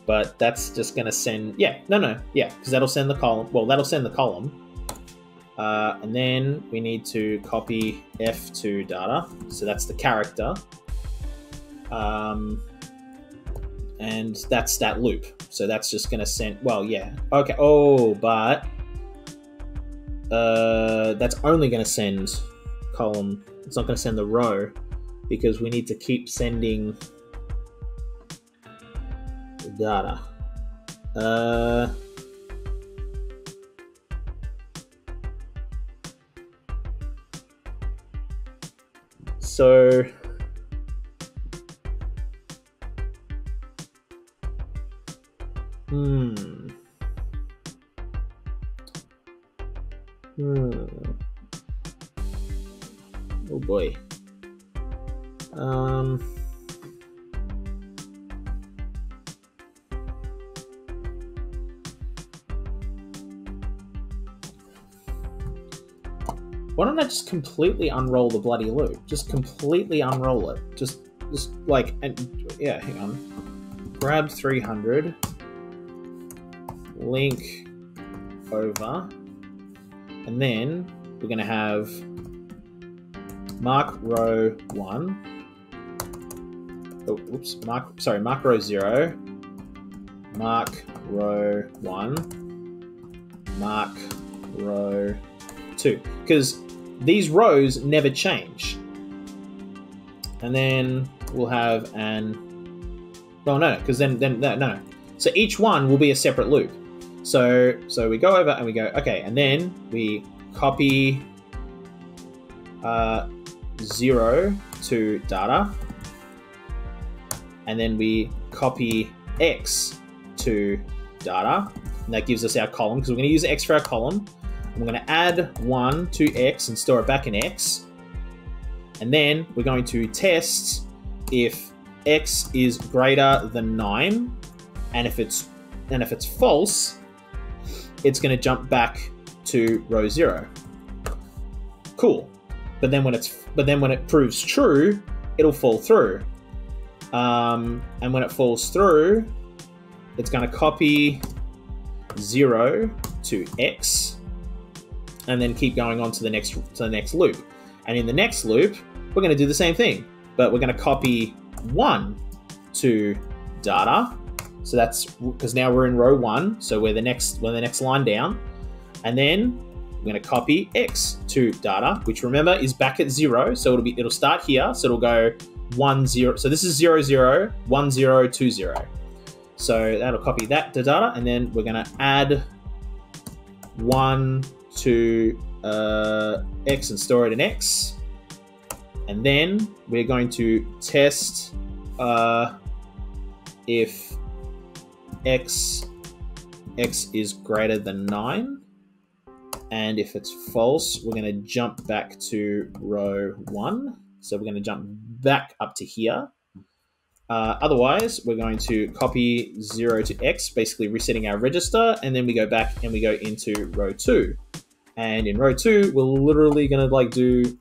A: But that's just going to send... Yeah, because that'll send the column. Well, that'll send the column. And then we need to copy F to data. So that's the character. And that's that loop. So that's just going to send... Well, yeah. Okay. Oh, but... that's only going to send column. It's not going to send the row, because we need to keep sending data. So oh boy. Why don't I just completely unroll the bloody loop? Just completely unroll it. Just like, and yeah, hang on. Grab 300. Link over. And then we're going to have mark row 1. Oh, whoops. Mark row 0. Mark row 1. Mark row 2. Because these rows never change. And then we'll have an... Oh, no, because then no. So each one will be a separate loop. So we go over and we go, okay, and then we copy 0 to data. And then we copy X to data. And that gives us our column, because we're going to use X for our column. And we're going to add 1 to X and store it back in X. And then we're going to test if X is greater than 9. And if it's false, it's going to jump back to row 0. Cool. But then when it proves true, it'll fall through. And when it falls through, it's going to copy 0 to X, and then keep going on to the next loop. And in the next loop, we're going to do the same thing, but we're going to copy 1 to data. So that's because now we're in row 1, so we're the next line down. And then we're going to copy X to data, which remember is back at 0. So it'll start here. So it'll go 1 0. So this is 0 0 1 0 2 0. So that'll copy that to data, and then we're going to add 1 to X and store it in X. And then we're going to test if X is greater than 9. And if it's false, we're going to jump back to row 1. So we're going to jump back up to here. Otherwise, we're going to copy 0 to X, basically resetting our register. And then we go back and we go into row 2. And in row 2, we're literally going to do,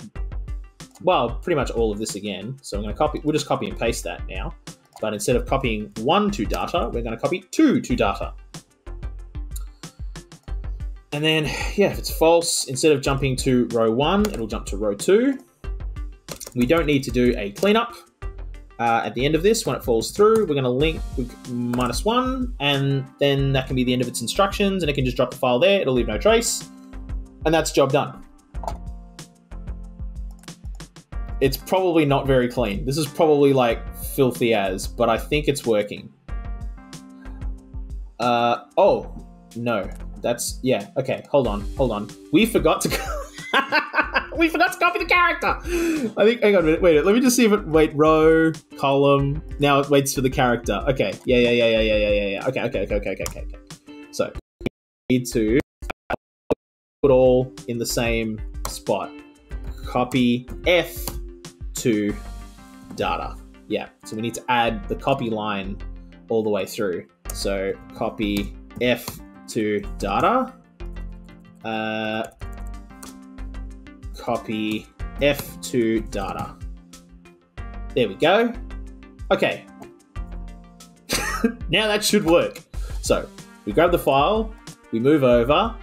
A: well, pretty much all of this again. So I'm going to we'll just copy and paste that now. But instead of copying 1 to data, we're going to copy 2 to data. And then, yeah, if it's false, instead of jumping to row 1, it'll jump to row 2. We don't need to do a cleanup. At the end of this, when it falls through, we're going to link with -1, and then that can be the end of its instructions, and it can just drop the file there. It'll leave no trace, and that's job done. It's probably not very clean. This is probably like filthy as, but I think it's working. Oh, no. That's, yeah, okay, hold on. We forgot to we forgot to copy the character. I think, hang on a minute, wait, let me just see if wait, row, column, now it waits for the character. Okay, yeah. Okay. So, we need to put all in the same spot. Copy F to data. Yeah, so we need to add the copy line all the way through. So, copy F to data, copy F to data. There we go. Okay. Now that should work. So we grab the file, we move over,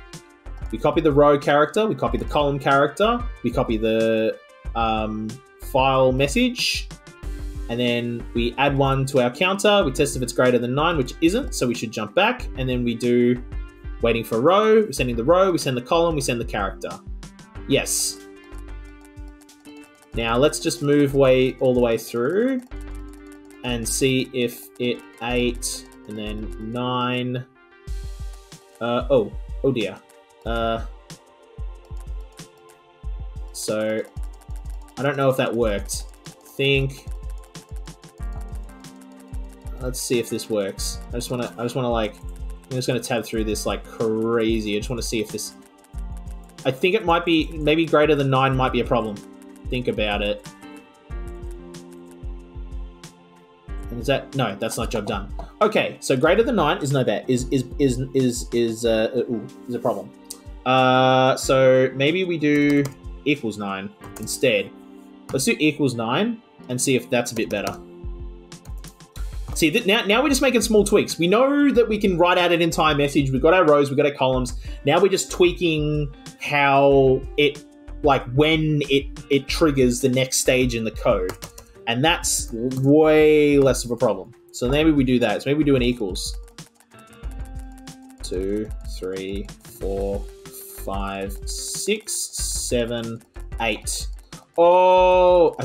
A: we copy the row character, we copy the column character, we copy the file message, and then we add 1 to our counter. We test if it's greater than 9, which isn't, so we should jump back, and then we do waiting for a row, we're sending the row, we send the column, we send the character. Yes. Now let's just move all the way through and see if it 8 and then 9. Oh dear. So I don't know if that worked. Let's see if this works. I just wanna like, I'm just gonna tab through this like crazy. I just want to see if this. I think it might be maybe greater than 9 might be a problem. Think about it. And is that no? That's not job done. Okay, so greater than 9 is no bad. Is a problem. So maybe we do equals 9 instead. Let's do equals 9 and see if that's a bit better. See, now we're just making small tweaks. We know that we can write out an entire message. We've got our rows, we've got our columns. Now we're just tweaking how it, like when it triggers the next stage in the code. And that's way less of a problem. So maybe we do that. So maybe we do an equals. 2, 3, 4, 5, 6, 7, 8. Oh,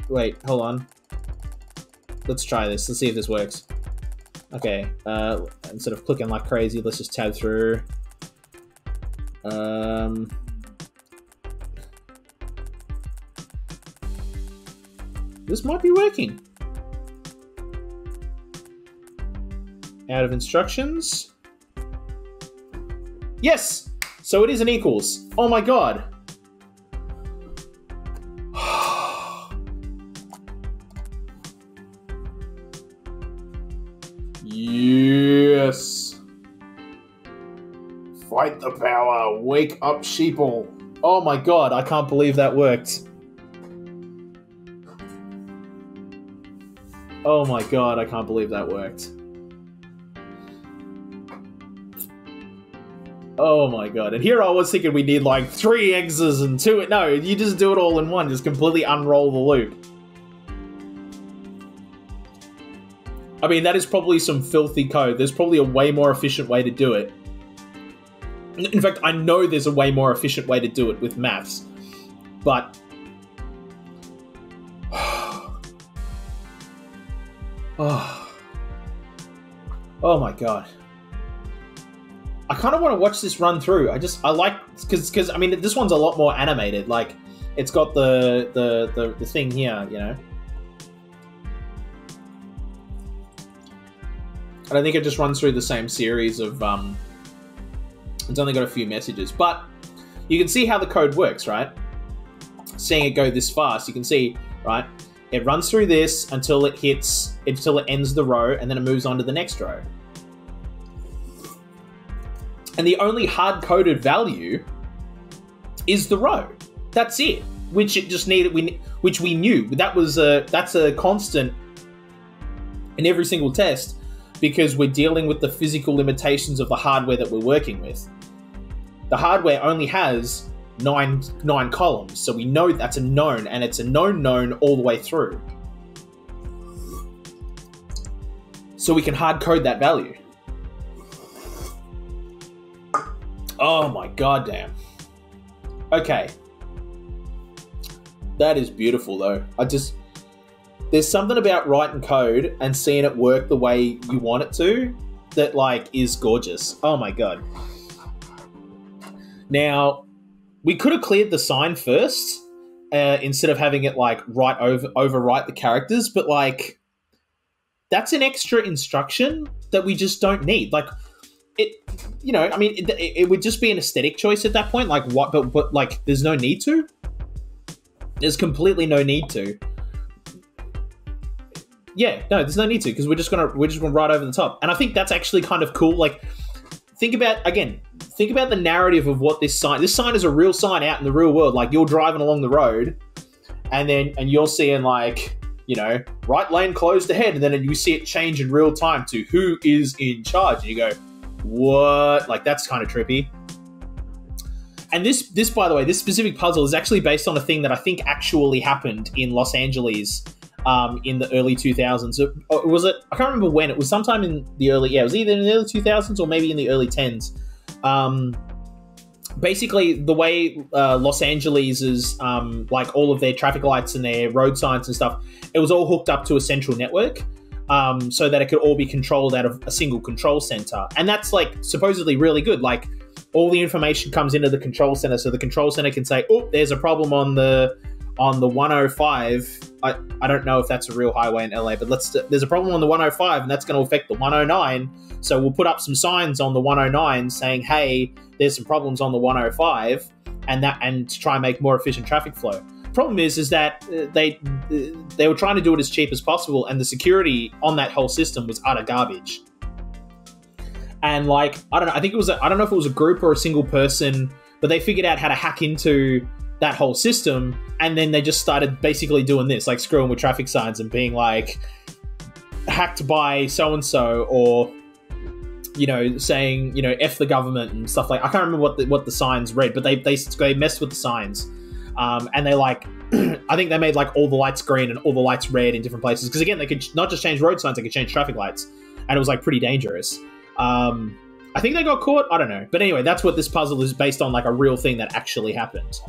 A: wait, hold on. Let's try this. Let's see if this works. Okay, instead of clicking like crazy, let's just tab through. This might be working. Out of instructions. Yes! So it is an equals. Oh my god. Yes. Fight the power. Wake up, sheeple. Oh my god, I can't believe that worked. Oh my god, I can't believe that worked. Oh my god. And here I was thinking we need like 3 X's and 2. No, you just do it all in one. Just completely unroll the loop. I mean, that is probably some filthy code. There's probably a way more efficient way to do it. In fact, I know there's a way more efficient way to do it with maths. But... oh my god. I kind of want to watch this run through. I like... Because, I mean, this one's a lot more animated. Like, it's got the thing here, you know? And I think it just runs through the same series of, it's only got a few messages. But you can see how the code works, right? Seeing it go this fast, you can see, right? It runs through this until it ends the row, and then it moves on to the next row. And the only hard-coded value is the row. That's it. Which it just needed, which we knew. That's a constant in every single test, because we're dealing with the physical limitations of the hardware that we're working with. The hardware only has nine columns, so we know that's a known, and it's a known all the way through. So we can hard code that value. Oh my goddamn. Okay. That is beautiful though. There's something about writing code and seeing it work the way you want it to that, like, is gorgeous. Oh my god. Now, we could have cleared the sign first instead of having it, like, overwrite the characters, but, like, that's an extra instruction that we just don't need. Like, it, you know, I mean, it would just be an aesthetic choice at that point. Like, what? But like, there's no need to. There's completely no need to. Yeah, no, there's no need to, because we're just gonna write over the top. And I think that's actually kind of cool. Like, think about the narrative of what this sign is a real sign out in the real world. Like, you're driving along the road and you're seeing, like, you know, right lane closed ahead, and then you see it change in real time to who is in charge. And you go, what? Like, that's kind of trippy. And this, by the way, this specific puzzle is actually based on a thing that I think actually happened in Los Angeles in the early 2000s. Was it? I can't remember when. It was sometime in the early... Yeah, it was either in the early 2000s or maybe in the early 10s. Basically, the way Los Angeles is, like, all of their traffic lights and their road signs and stuff, it was all hooked up to a central network so that it could all be controlled out of a single control center. And that's, like, supposedly really good. Like, all the information comes into the control center, so the control center can say, oh, there's a problem on the on the 105. I don't know if that's a real highway in LA, but there's a problem on the 105, and that's going to affect the 109. So we'll put up some signs on the 109 saying, hey, there's some problems on the 105, and to try and make more efficient traffic flow. Problem is that they were trying to do it as cheap as possible, and the security on that whole system was utter garbage. And like, I don't know, I don't know if it was a group or a single person, but they figured out how to hack into that whole system, and then they just started basically doing this, like screwing with traffic signs and being like, hacked by so-and-so, or, you know, saying, you know, F the government and stuff like. I can't remember what the signs read, but they messed with the signs. And they like, I think they made like all the lights green and all the lights red in different places. Because again, they could not just change road signs, they could change traffic lights. And it was like pretty dangerous. I think they got caught. I don't know. But anyway, that's what this puzzle is based on, like a real thing that actually happened.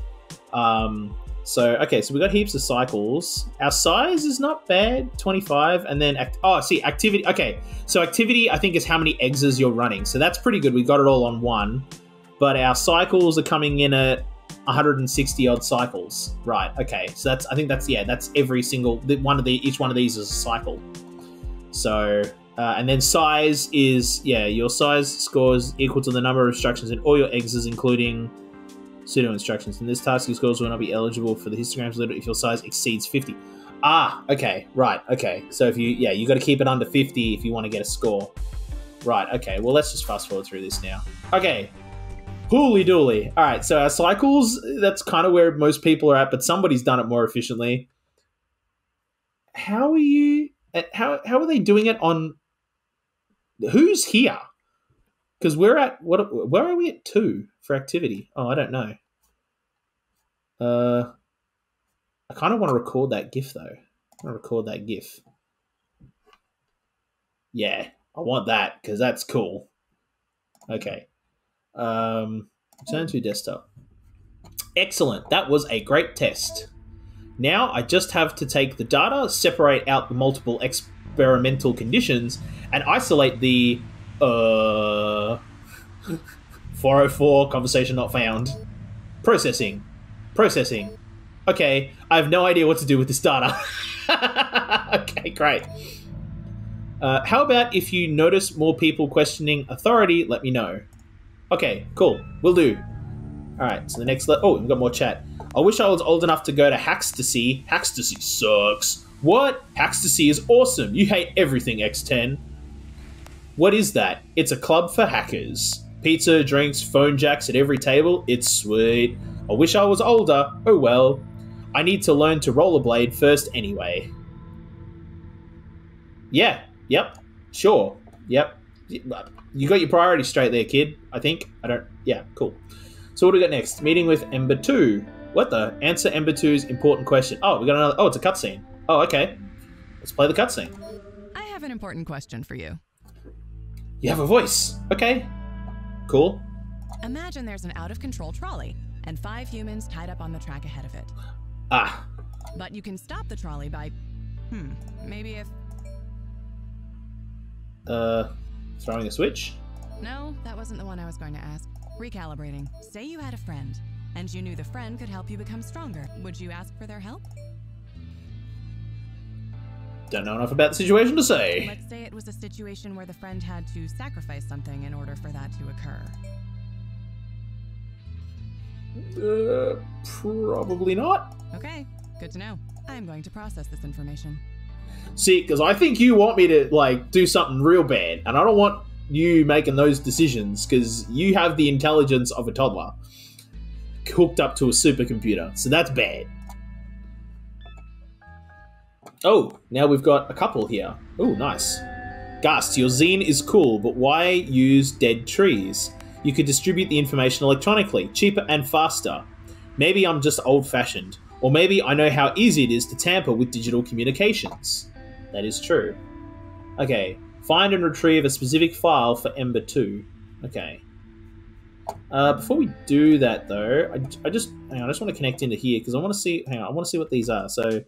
A: So we got heaps of cycles. Our size is not bad, 25. And then, activity. Okay, so activity, I think, is how many exes you're running. So that's pretty good. We got it all on one. But our cycles are coming in at 160 odd cycles. Right, okay. So that's every single one of each one of these is a cycle. So, and then size is, your size score is equal to the number of instructions in all your exes, including pseudo instructions. In this task, your scores will not be eligible for the histograms later if your size exceeds 50. Okay, right, okay. So if you got to keep it under 50 if you want to get a score. Right, okay. Well, let's just fast forward through this now. Okay. Hooly dooly. All right, so our cycles, that's kind of where most people are at, but somebody's done it more efficiently. How are they doing it on... Who's here? Because we're at... Where are we at 2 for activity? Oh, I don't know. I kind of want to record that GIF, though. I want to record that GIF. Yeah, I want that, because that's cool. Okay. Return to desktop. Excellent. That was a great test. Now I just have to take the data, separate out the multiple experimental conditions, and isolate the 404 conversation not found. Processing. Okay, I have no idea what to do with this data. Okay, great. How about if you notice more people questioning authority, let me know. Okay, cool. Will do. Alright, so the next... we've got more chat. I wish I was old enough to go to Hackstasy. Hackstasy sucks. What? Hackstasy is awesome. You hate everything, X10. What is that? It's a club for hackers. Pizza, drinks, phone jacks at every table. It's sweet. I wish I was older. Oh well. I need to learn to rollerblade first anyway. Yeah. Yep. Sure. Yep. You got your priorities straight there, kid. I think. Yeah, cool. So what do we got next? Meeting with Ember 2. What the? Answer Ember 2's important question. Oh, we got another... Oh, it's a cutscene. Oh, okay. Let's play the cutscene.
C: I have an important question for you.
A: You have a voice. Okay. Cool.
C: Imagine there's an out-of-control trolley and 5 humans tied up on the track ahead of it.
A: But
C: you can stop the trolley by... maybe if...
A: Throwing a switch?
C: No, that wasn't the one I was going to ask. Recalibrating. Say you had a friend, and you knew the friend could help you become stronger. Would you ask for their help?
A: Don't know enough about the situation to say.
C: Let's say it was a situation where the friend had to sacrifice something in order for that to occur.
A: Probably not.
C: Okay, good to know. I'm going to process this information.
A: See, because I think you want me to, like, do something real bad, and I don't want you making those decisions, because you have the intelligence of a toddler hooked up to a supercomputer, so that's bad. Oh, now we've got a couple here. Oh, nice. Gast, your zine is cool, but why use dead trees? You could distribute the information electronically, cheaper and faster. Maybe I'm just old-fashioned, or maybe I know how easy it is to tamper with digital communications. That is true. Okay, find and retrieve a specific file for Ember 2. Okay. Before we do that, though, I just want to connect into here because I want to see. Hang on, I want to see what these are. So,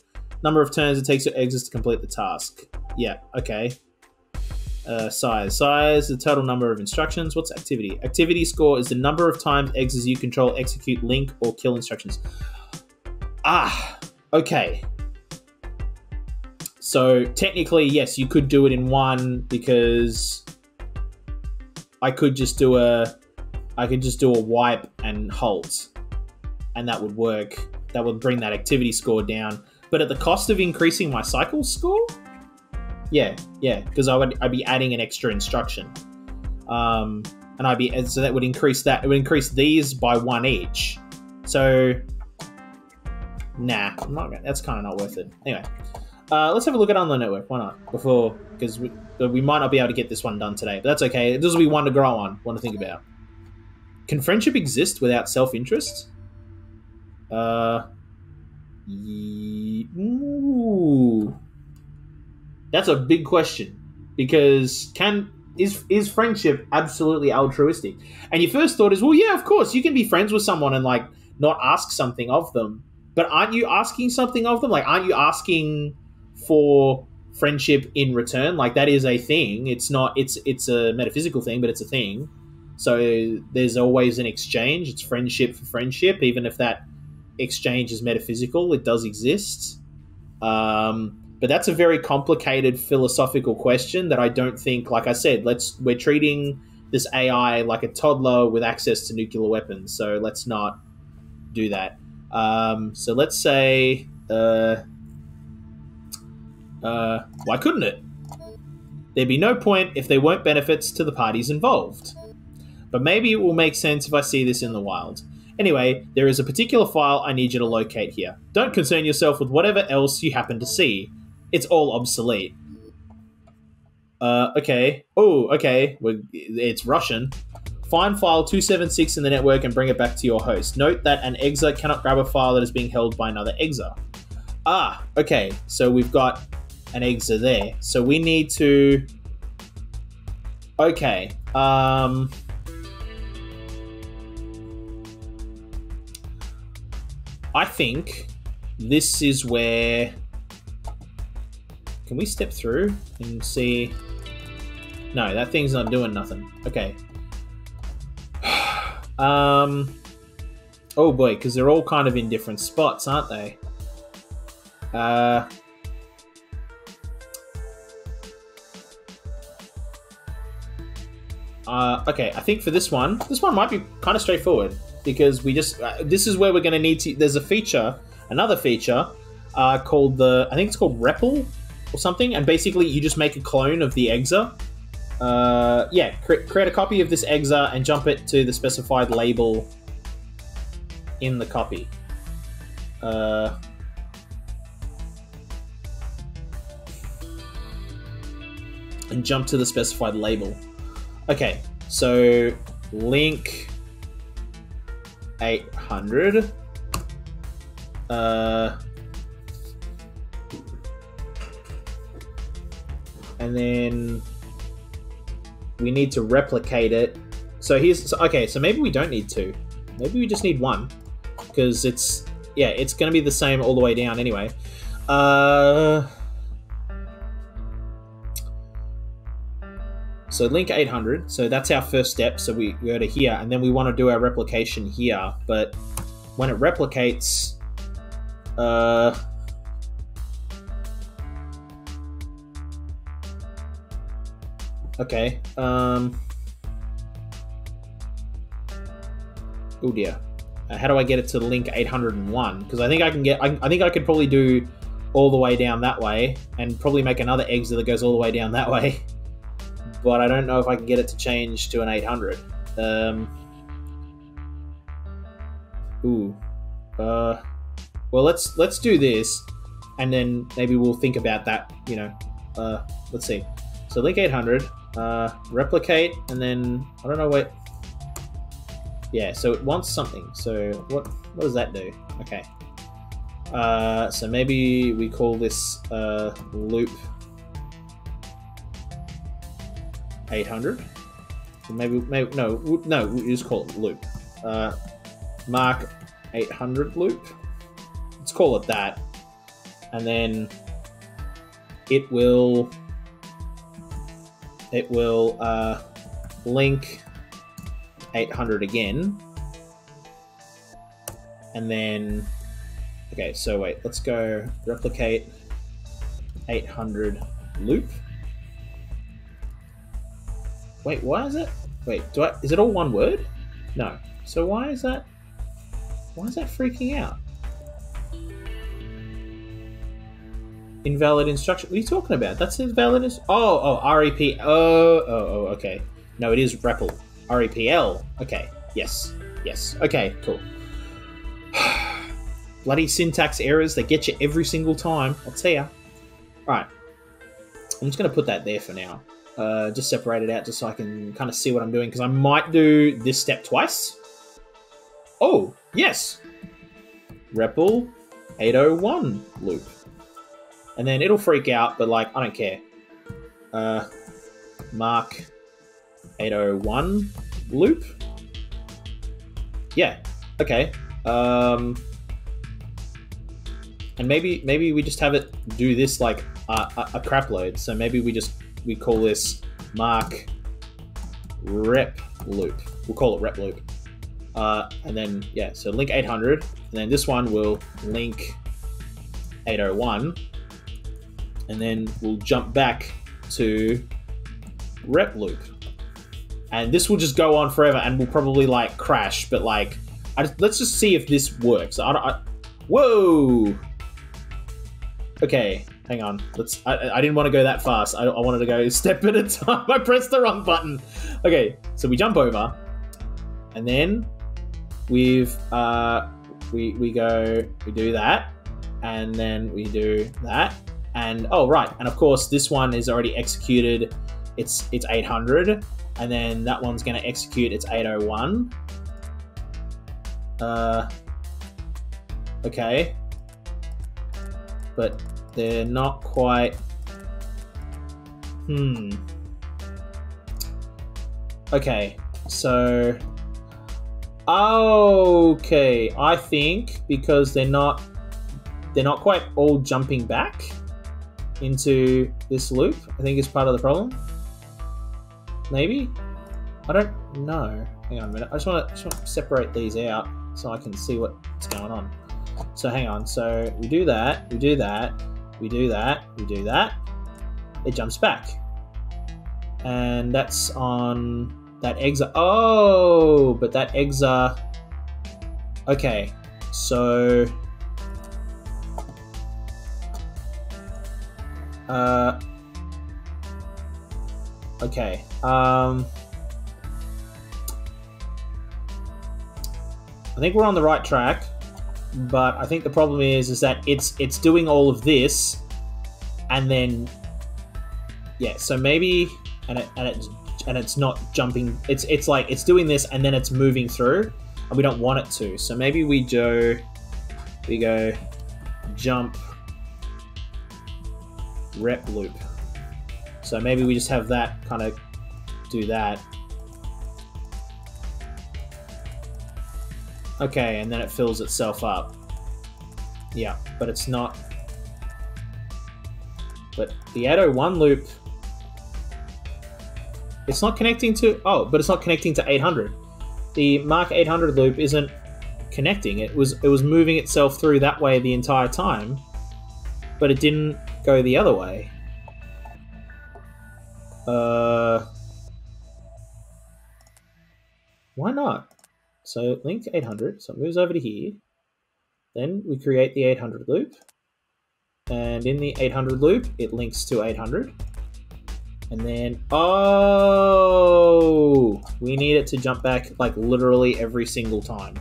A: number of turns it takes your exits to complete the task. Yeah. Okay. Size, the total number of instructions. What's activity? Activity score is the number of times exits you control, execute, link, or kill instructions. Okay. So technically, yes, you could do it in one because I could just do a wipe and halt, and that would work. That would bring that activity score down, but at the cost of increasing my cycle score. Yeah, because I'd be adding an extra instruction, and so that would increase that. It would increase these by 1 each. So, nah, I'm not. That's kind of not worth it. Anyway. Let's have a look at online network. Why not? Because we might not be able to get this one done today, but that's okay. This will be one to grow on, one to think about. Can friendship exist without self-interest? Ooh. That's a big question, because is friendship absolutely altruistic? And your first thought is, well, yeah, of course, you can be friends with someone and like not ask something of them, but aren't you asking something of them? Like, aren't you asking for friendship in return? Like, that is a thing. It's a metaphysical thing, but it's a thing. So there's always an exchange. It's friendship for friendship, even if that exchange is metaphysical. It does exist. But that's a very complicated philosophical question that I don't think, like I said, we're treating this AI like a toddler with access to nuclear weapons. So let's not do that. So let's say, why couldn't it? There'd be no point if there weren't benefits to the parties involved. But maybe it will make sense if I see this in the wild. Anyway, there is a particular file I need you to locate here. Don't concern yourself with whatever else you happen to see. It's all obsolete. Okay. Oh, okay. It's Russian. Find file 276 in the network and bring it back to your host. Note that an exa cannot grab a file that is being held by another exa. Ah, okay. So we've got an exa there. So we need to... Okay. I think this is where... Can we step through and see... No, that thing's not doing nothing. Okay. Oh boy, because they're all kind of in different spots, aren't they? Okay, I think for this one might be kind of straightforward, because we just this is where we're going to need to. There's a feature, another feature, called I think it's called REPL or something, and basically you just make a clone of the exa. Yeah, create a copy of this exa and jump it to the specified label in the copy. And jump to the specified label. Okay, so link 800. And then we need to replicate it. So okay, so maybe we don't need two. Maybe we just need one, because it's going to be the same all the way down anyway. So link 800, so that's our first step. So we go to here, and then we want to do our replication here. But when it replicates, okay. Oh dear. How do I get it to link 801? Because I think I can get. I think I could probably do all the way down that way, and probably make another exit that goes all the way down that way. But I don't know if I can get it to change to an 800. Well, let's do this, and then maybe we'll think about that. You know, let's see. So link 800, replicate, and then I don't know what. Yeah, so it wants something. So what does that do? Okay. So maybe we call this loop 800. So maybe no, we just call it loop. Mark 800 loop. Let's call it that, and then it will link 800 again, and then Okay, so wait, let's go replicate 800 loop. Wait, why is it? Wait, is it all one word? No. So why is that freaking out? Invalid instruction. What are you talking about? That's invalid. REP. Oh, okay. No, it is REPL. REPL. Okay. Yes. Okay, cool. Bloody syntax errors. They get you every single time. I'll tell ya. Right. I'm just going to put that there for now. Just separate it out just so I can kind of see what I'm doing, because I might do this step twice. Oh, yes. REPL 801 loop. And then it'll freak out, but like, I don't care. Mark 801 loop. Yeah, okay. And maybe we just have it do this like a crap load. So maybe we call this mark rep loop. We'll call it rep loop. And then, yeah, so link 800. And then this one will link 801. And then we'll jump back to rep loop. And this will just go on forever and will probably like crash, but like, let's just see if this works. Whoa! Okay, hang on. I didn't want to go that fast. I wanted to go a step at a time. I pressed the wrong button. Okay, so we jump over, and then we do that, and then we do that. And oh right, and of course this one is already executed. It's 800, and then that one's going to execute its 801. Okay, but they're not quite. Okay, so okay, I think because they're not quite all jumping back into this loop, I think is part of the problem. Maybe? I don't know. Hang on a minute. I just want to separate these out so I can see what's going on. So hang on. So we do that, we do that, we do that, we do that. It jumps back. And that's on that exa. Oh, but that exa. Okay. So okay. I think we're on the right track, but I think the problem is that it's doing all of this, and then yeah. So maybe and it's not jumping. It's like it's doing this and then it's moving through, and we don't want it to. So maybe we go jump rep loop. So maybe we just have that kind of do that. Okay, and then it fills itself up. Yeah, but it's not. But the 801 loop, it's not connecting to. Oh, but it's not connecting to 800. The Mark 800 loop isn't connecting. It was moving itself through that way the entire time, but it didn't go the other way. Why not? So link 800, so it moves over to here. Then we create the 800 loop. And in the 800 loop, it links to 800. And then, oh, we need it to jump back like literally every single time.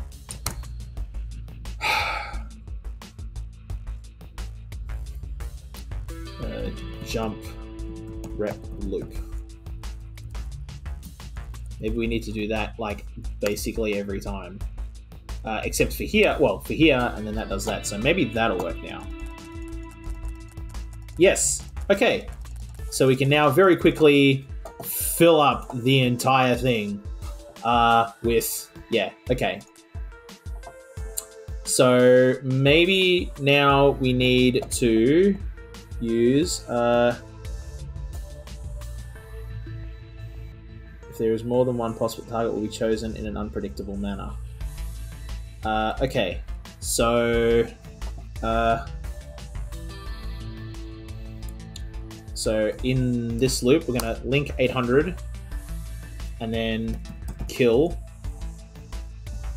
A: Jump rep loop. Maybe we need to do that like basically every time, except for here. Well, for here, and then that does that. So maybe that'll work now. Yes. Okay. So we can now very quickly fill up the entire thing with, yeah. Okay. So maybe now we need to use if there is more than one possible target will be chosen in an unpredictable manner. Okay, so So in this loop, we're going to link 800 and then kill.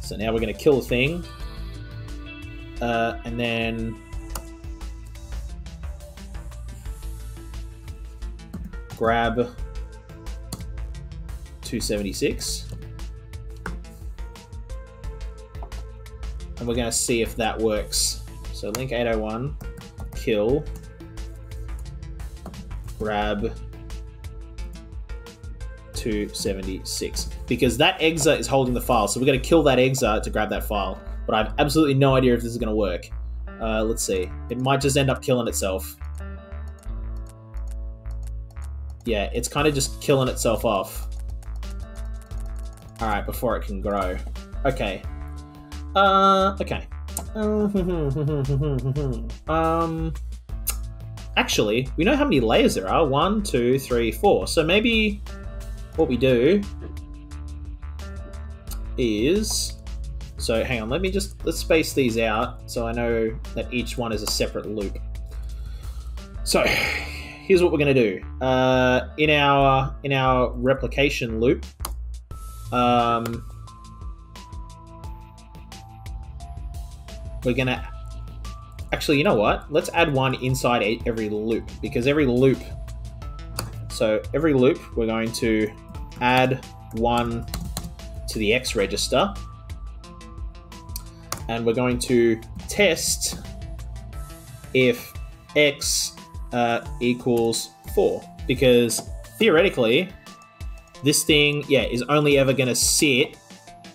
A: So now we're going to kill a thing. And then grab 276. And we're going to see if that works. So link 801, kill, grab 276. Because that exa is holding the file. So we're going to kill that exa to grab that file. But I have absolutely no idea if this is going to work. Let's see. It might just end up killing itself. Yeah, it's kind of just killing itself off. Alright, before it can grow. Okay. Okay. Actually, we know how many layers there are. 1, 2, 3, 4. So maybe what we do is... So hang on, let's space these out so I know that each one is a separate loop. So here's what we're gonna do. In our replication loop, we're gonna actually, you know what? Let's add one inside every loop, because every loop. So every loop, we're going to add one to the X register, and we're going to test if X equals 4, because theoretically, this thing, yeah, is only ever going to sit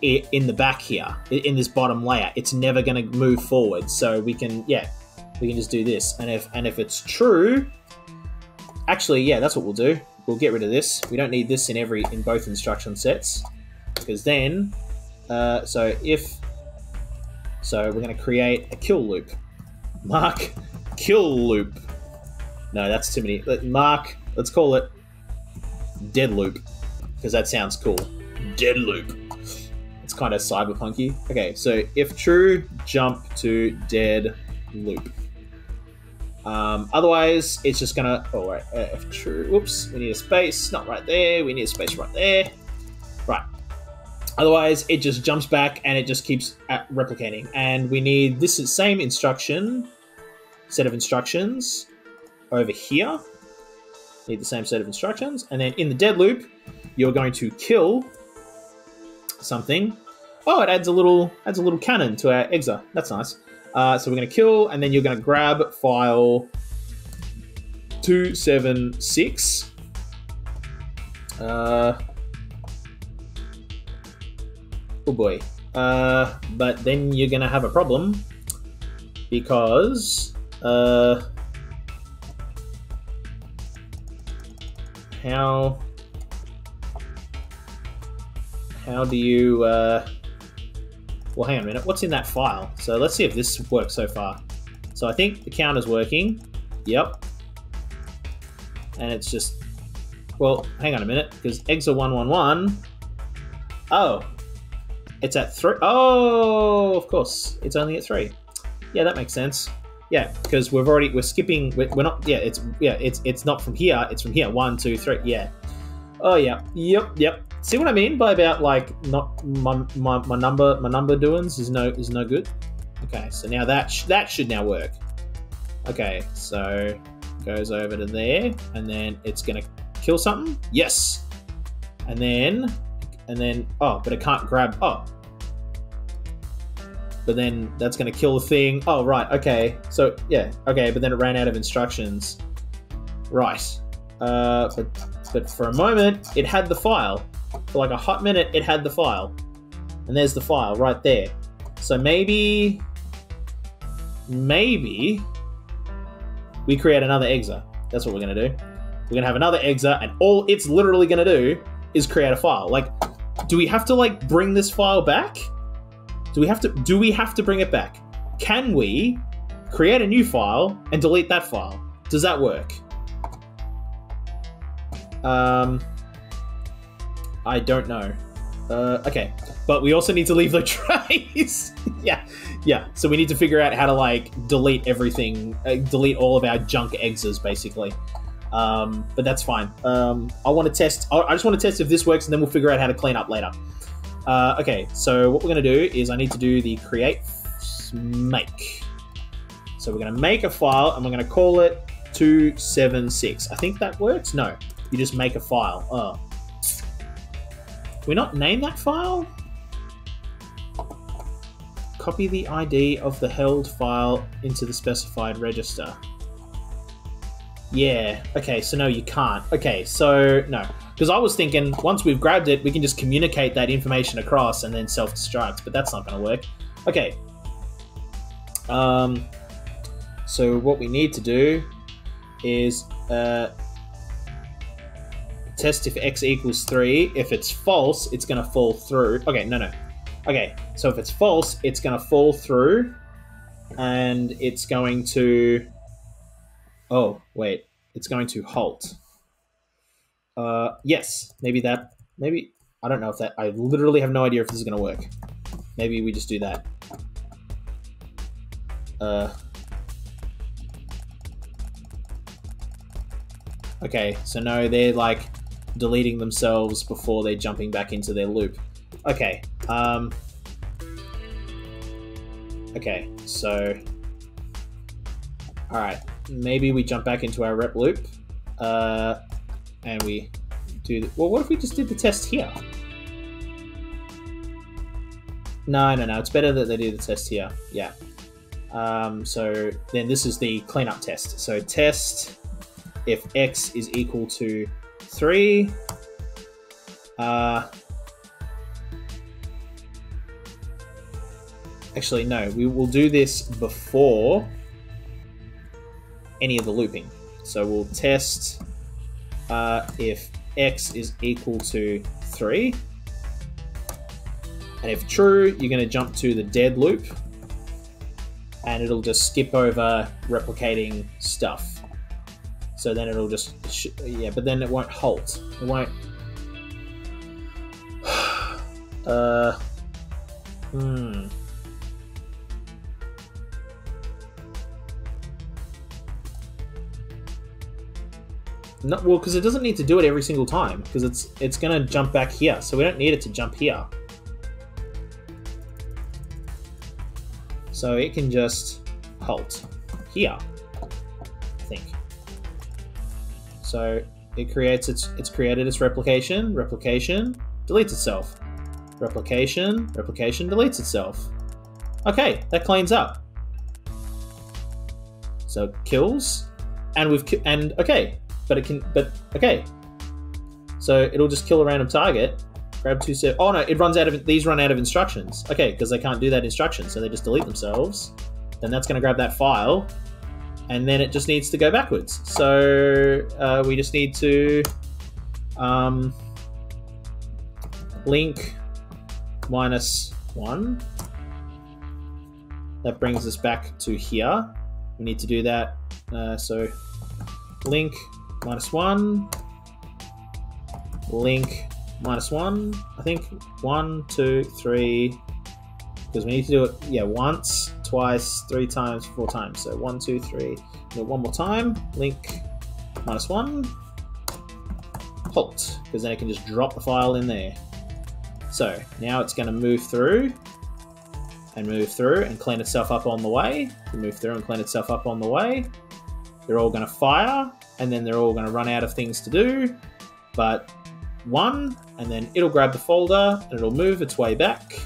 A: in the back here, in this bottom layer. It's never going to move forward. So we can, yeah, we can just do this. And if it's true, actually, yeah, that's what we'll do. We'll get rid of this. We don't need this in both instruction sets, because then, so we're going to create a kill loop. Mark kill loop. No, that's too many. Mark, let's call it dead loop, because that sounds cool. Dead loop. It's kind of cyberpunky. Okay, so if true, jump to dead loop. Otherwise, it's just gonna. Oh, right. If true, whoops, we need a space. Not right there. We need a space right there. Right. Otherwise, it just jumps back and it just keeps replicating. And we need this same instruction, set of instructions over here. Need the same set of instructions. And then in the dead loop, you're going to kill something. Oh, it adds a little cannon to our exa. That's nice. So we're going to kill, and then you're going to grab file 276. Oh boy. But then you're going to have a problem, because how do you well, hang on a minute, what's in that file? So let's see if this works so far. So I think the counter's working. Yep. And it's just, well, hang on a minute, because exa 111. Oh, it's at 3. Oh, of course, it's only at 3. Yeah, that makes sense. Yeah, because we're skipping. We're not. Yeah, it's not from here. It's from here. 1, 2, 3. Yeah. Oh yeah. Yep. See what I mean by about like not my number doings is no good. Okay, so now that should now work. Okay, so goes over to there, and then it's gonna kill something. Yes. And then oh, but it can't grab. Oh. But then that's going to kill the thing. Oh, right. Okay. So, yeah. Okay, but then it ran out of instructions. Right. But for a moment, it had the file. For like a hot minute, it had the file. And there's the file right there. So maybe we create another exa. That's what we're going to do. We're going to have another exa, and all it's literally going to do is create a file. Like, do we have to, like, bring this file back? Do we have to bring it back? Can we create a new file and delete that file? Does that work? I don't know. Okay, but we also need to leave the trays. yeah. So we need to figure out how to like delete everything, delete all of our junk exes, basically. But that's fine. I want to test. I just want to test if this works, and then we'll figure out how to clean up later. Okay, so what we're going to do is I need to do the create make. So we're going to make a file, and we're going to call it 276. I think that works. No, you just make a file. Oh. Can we not name that file? Copy the ID of the held file into the specified register. Yeah, okay, so no, you can't. Okay, so no. Because I was thinking, once we've grabbed it, we can just communicate that information across and then self-destruct, but that's not going to work. Okay. So what we need to do is test if x equals 3. If it's false, it's going to fall through. Okay, no. Okay, so if it's false, it's going to fall through, and it's going to... Oh, wait. It's going to halt. Yes. Maybe... I don't know if that... I literally have no idea if this is going to work. Maybe we just do that. Okay, so no, they're like deleting themselves before they're jumping back into their loop. Okay. Okay, so... Alright, maybe we jump back into our rep loop, and we do... Well, what if we just did the test here? No, it's better that they do the test here. Yeah. So then this is the cleanup test. So test if x is equal to 3. Actually, no, we will do this before any of the looping. So we'll test if x is equal to 3. And if true, you're going to jump to the dead loop, and it'll just skip over replicating stuff. So then it'll just... yeah, but then it won't halt. It won't... No, well, because it doesn't need to do it every single time, because it's going to jump back here, so we don't need it to jump here. So it can just halt here, I think. So it creates it's created its replication, deletes itself. Replication, deletes itself. Okay, that cleans up. So it kills, and okay. Okay. So it'll just kill a random target. Grab 2 Oh no, it runs out of... These run out of instructions. Okay, because they can't do that instruction, so they just delete themselves. Then that's going to grab that file, and then it just needs to go backwards. So we just need to link -1. That brings us back to here. We need to do that. So link -1, link -1, I think 1, 2, 3, because we need to do it, yeah, once, twice, 3 times, 4 times. So 1, 2, 3, do it one more time, link -1, halt, because then it can just drop the file in there. So now it's going to move through and clean itself up on the way. Move through and clean itself up on the way. They're all going to fire, and then they're all going to run out of things to do. But one, and then it'll grab the folder, and it'll move its way back,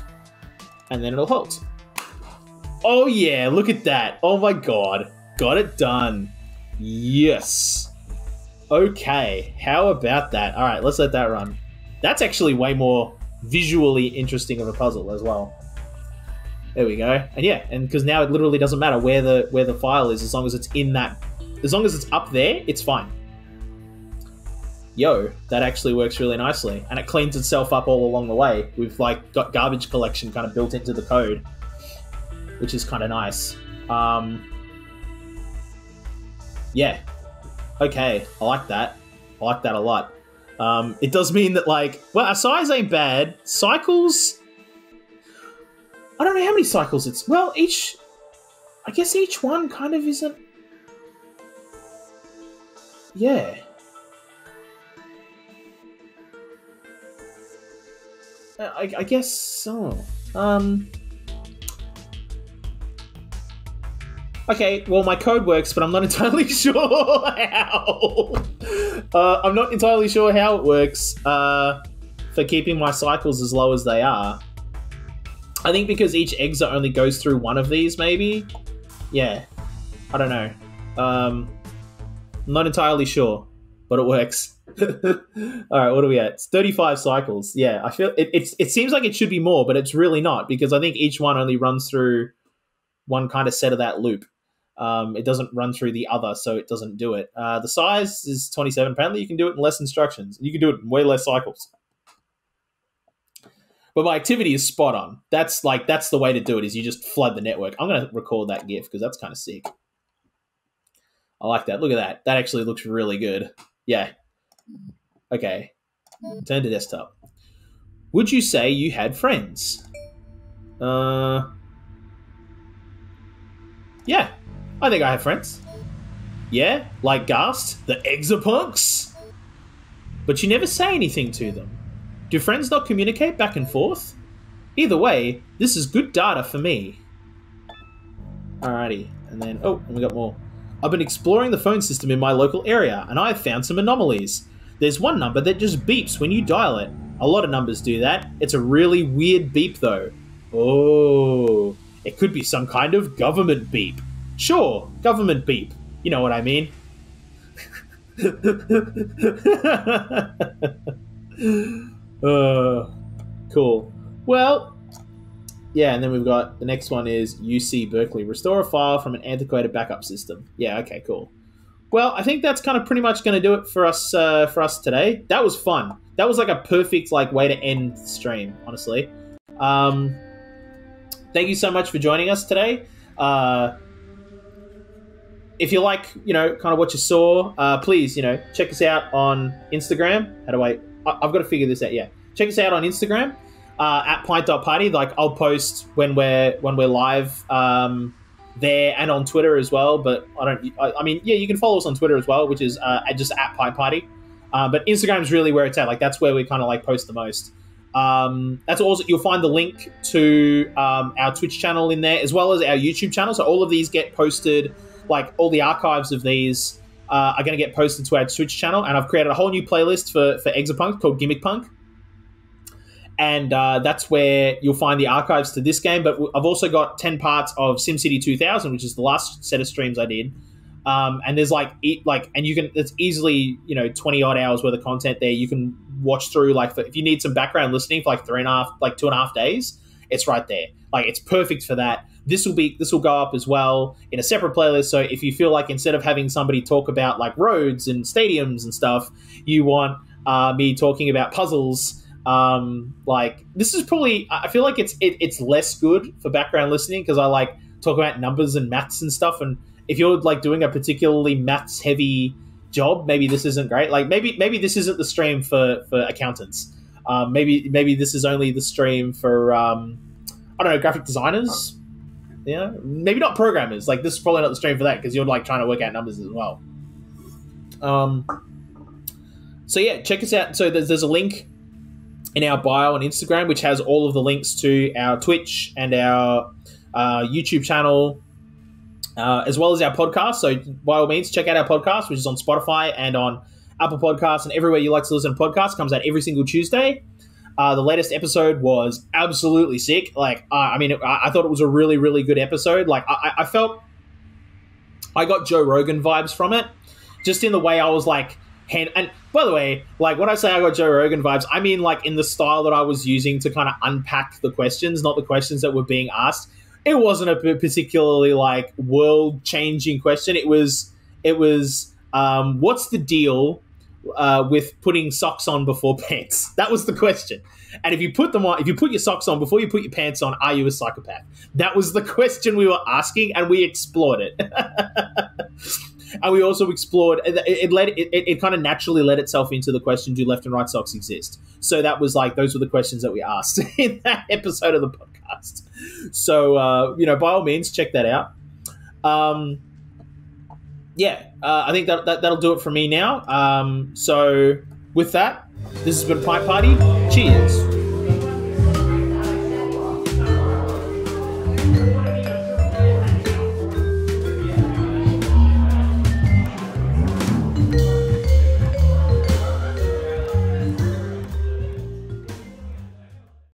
A: and then it'll halt. Oh yeah, look at that. Oh my god. Got it done. Yes. Okay, how about that? All right, let's let that run. That's actually way more visually interesting of a puzzle as well. There we go. And yeah, and because now it literally doesn't matter where the file is, as long as it's in that... As long as it's up there, it's fine. Yo, that actually works really nicely. And it cleans itself up all along the way. We've like got garbage collection kind of built into the code, which is kind of nice. Yeah. Okay, I like that. I like that a lot. It does mean that, like, well, our size ain't bad. Cycles, I don't know how many cycles it's... Well, I guess each one kind of isn't... Yeah. I guess so. Okay, well, my code works, but I'm not entirely sure how. I'm not entirely sure how it works for keeping my cycles as low as they are. I think because each exit only goes through one of these, maybe? Yeah. I don't know. I'm not entirely sure, but it works. Alright, what are we at? It's 35 cycles. Yeah, I feel it seems like it should be more, but it's really not, because I think each one only runs through one kind of set of that loop. It doesn't run through the other, so it doesn't do it. The size is 27. Apparently you can do it in less instructions. You can do it in way less cycles. But my activity is spot on. That's the way to do it, is you just flood the network. I'm going to record that GIF because that's kind of sick. I like that. Look at that. That actually looks really good. Yeah. Okay. Turn to desktop. Would you say you had friends? Yeah. I think I have friends. Yeah? Like Gast? The Exapunks? But you never say anything to them. Do friends not communicate back and forth? Either way, this is good data for me. Alrighty. And then, and we got more. I've been exploring the phone system in my local area, and I've found some anomalies. There's one number that just beeps when you dial it. A lot of numbers do that. It's a really weird beep, though. Oh, it could be some kind of government beep. Sure, government beep. You know what I mean. Cool. Well, yeah, and then we've got the next one is UC Berkeley. Restore a file from an antiquated backup system. Yeah, okay, cool. Well, I think that's kind of pretty much going to do it for us today. That was fun. That was like a perfect way to end the stream, honestly. Thank you so much for joining us today. If you like, kind of what you saw, please, check us out on Instagram. I've got to figure this out. Yeah, check us out on Instagram at Pint.Party. Like, I'll post when we're live there, and on Twitter as well. But you can follow us on Twitter as well, which is just at Pint Party. But Instagram is really where it's at. Like, that's where we kind of post the most. That's also, you'll find the link to our Twitch channel in there, as well as our YouTube channel. So all of these get posted. Like, all the archives of these are going to get posted to our Twitch channel, and I've created a whole new playlist for Exapunks called Gimmickpunk, and that's where you'll find the archives to this game. But I've also got 10 parts of SimCity 2000, which is the last set of streams I did, and there's and you can, it's easily 20 odd hours worth of content there. You can watch through if you need some background listening for 2.5 days, it's right there. It's perfect for that. This will go up as well in a separate playlist. So if you feel like instead of having somebody talk about roads and stadiums and stuff, you want me talking about puzzles, this is probably, I feel like it's less good for background listening, because I talk about numbers and maths and stuff. And if you're doing a particularly maths heavy job, maybe this isn't great. Maybe this isn't the stream for accountants. Maybe this is only the stream for I don't know, graphic designers. Yeah, maybe not programmers. This is probably not the stream for that, because you're trying to work out numbers as well. So yeah, check us out. So there's a link in our bio on Instagram, which has all of the links to our Twitch and our YouTube channel, as well as our podcast. So by all means, check out our podcast, which is on Spotify and on Apple Podcasts and everywhere you like to listen to podcasts. Comes out every single Tuesday. The latest episode was absolutely sick. I thought it was a really, really good episode. I felt I got Joe Rogan vibes from it, just in the way I was and by the way, when I say I got Joe Rogan vibes, I mean in the style that I was using to kind of unpack the questions, not the questions that were being asked. It wasn't a particularly world-changing question. It was what's the deal with putting socks on before pants? That was the question. And if you put them on, if you put your socks on before you put your pants on, are you a psychopath? That was the question we were asking, and we explored it. And we also explored it kind of naturally led itself into the question, do left and right socks exist? So that was like, those were the questions that we asked in that episode of the podcast. So by all means, check that out. I think that'll do it for me now. So with that, this has been Pint Party. Cheers.